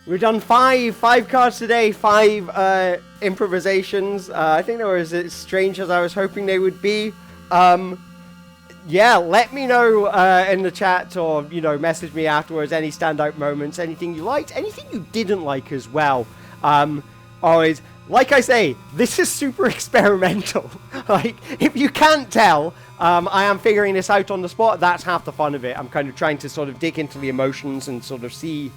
S2: We've done five cards today, 5 improvisations. I think they were as strange as I was hoping they would be. Yeah, let me know in the chat, or, message me afterwards, any standout moments, anything you liked, anything you didn't like as well. Always, like I say, this is super experimental. Like, if you can't tell, I am figuring this out on the spot. That's half the fun of it. I'm kind of trying to sort of dig into the emotions and sort of see,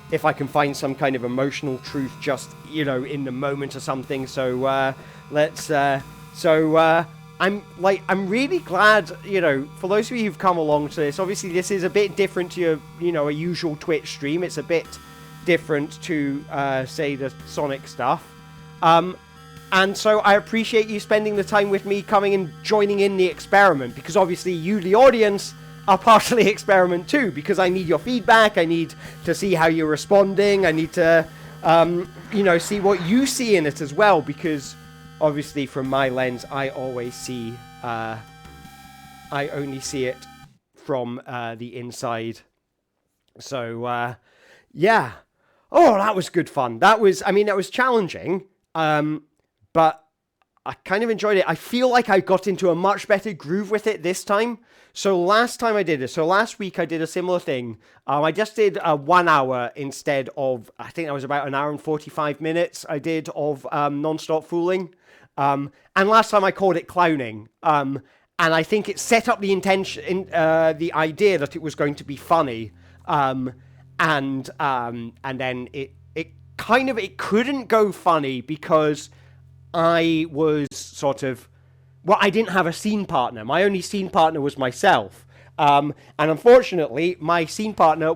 S2: if I can find some kind of emotional truth just, in the moment or something. So, I'm really glad, for those of you who've come along to this. Obviously, this is a bit different to your, a usual Twitch stream. It's a bit different to, say, the Sonic stuff. And so I appreciate you spending the time with me, coming and joining in the experiment, because obviously you, the audience, are partially the experiment too, because I need your feedback. I need to see how you're responding. I need to, see what you see in it as well, because obviously from my lens, I always see, I only see it from the inside. So, yeah. Oh, that was good fun. That was challenging. But I kind of enjoyed it. I feel like I got into a much better groove with it this time. So last time I did it, last week I did a similar thing. I just did 1 hour instead of, I think that was about 1 hour and 45 minutes I did of non-stop fooling. And last time I called it clowning. And I think it set up the intention, the idea that it was going to be funny. And then it couldn't go funny because I was I didn't have a scene partner. My only scene partner was myself. And unfortunately, my scene partner was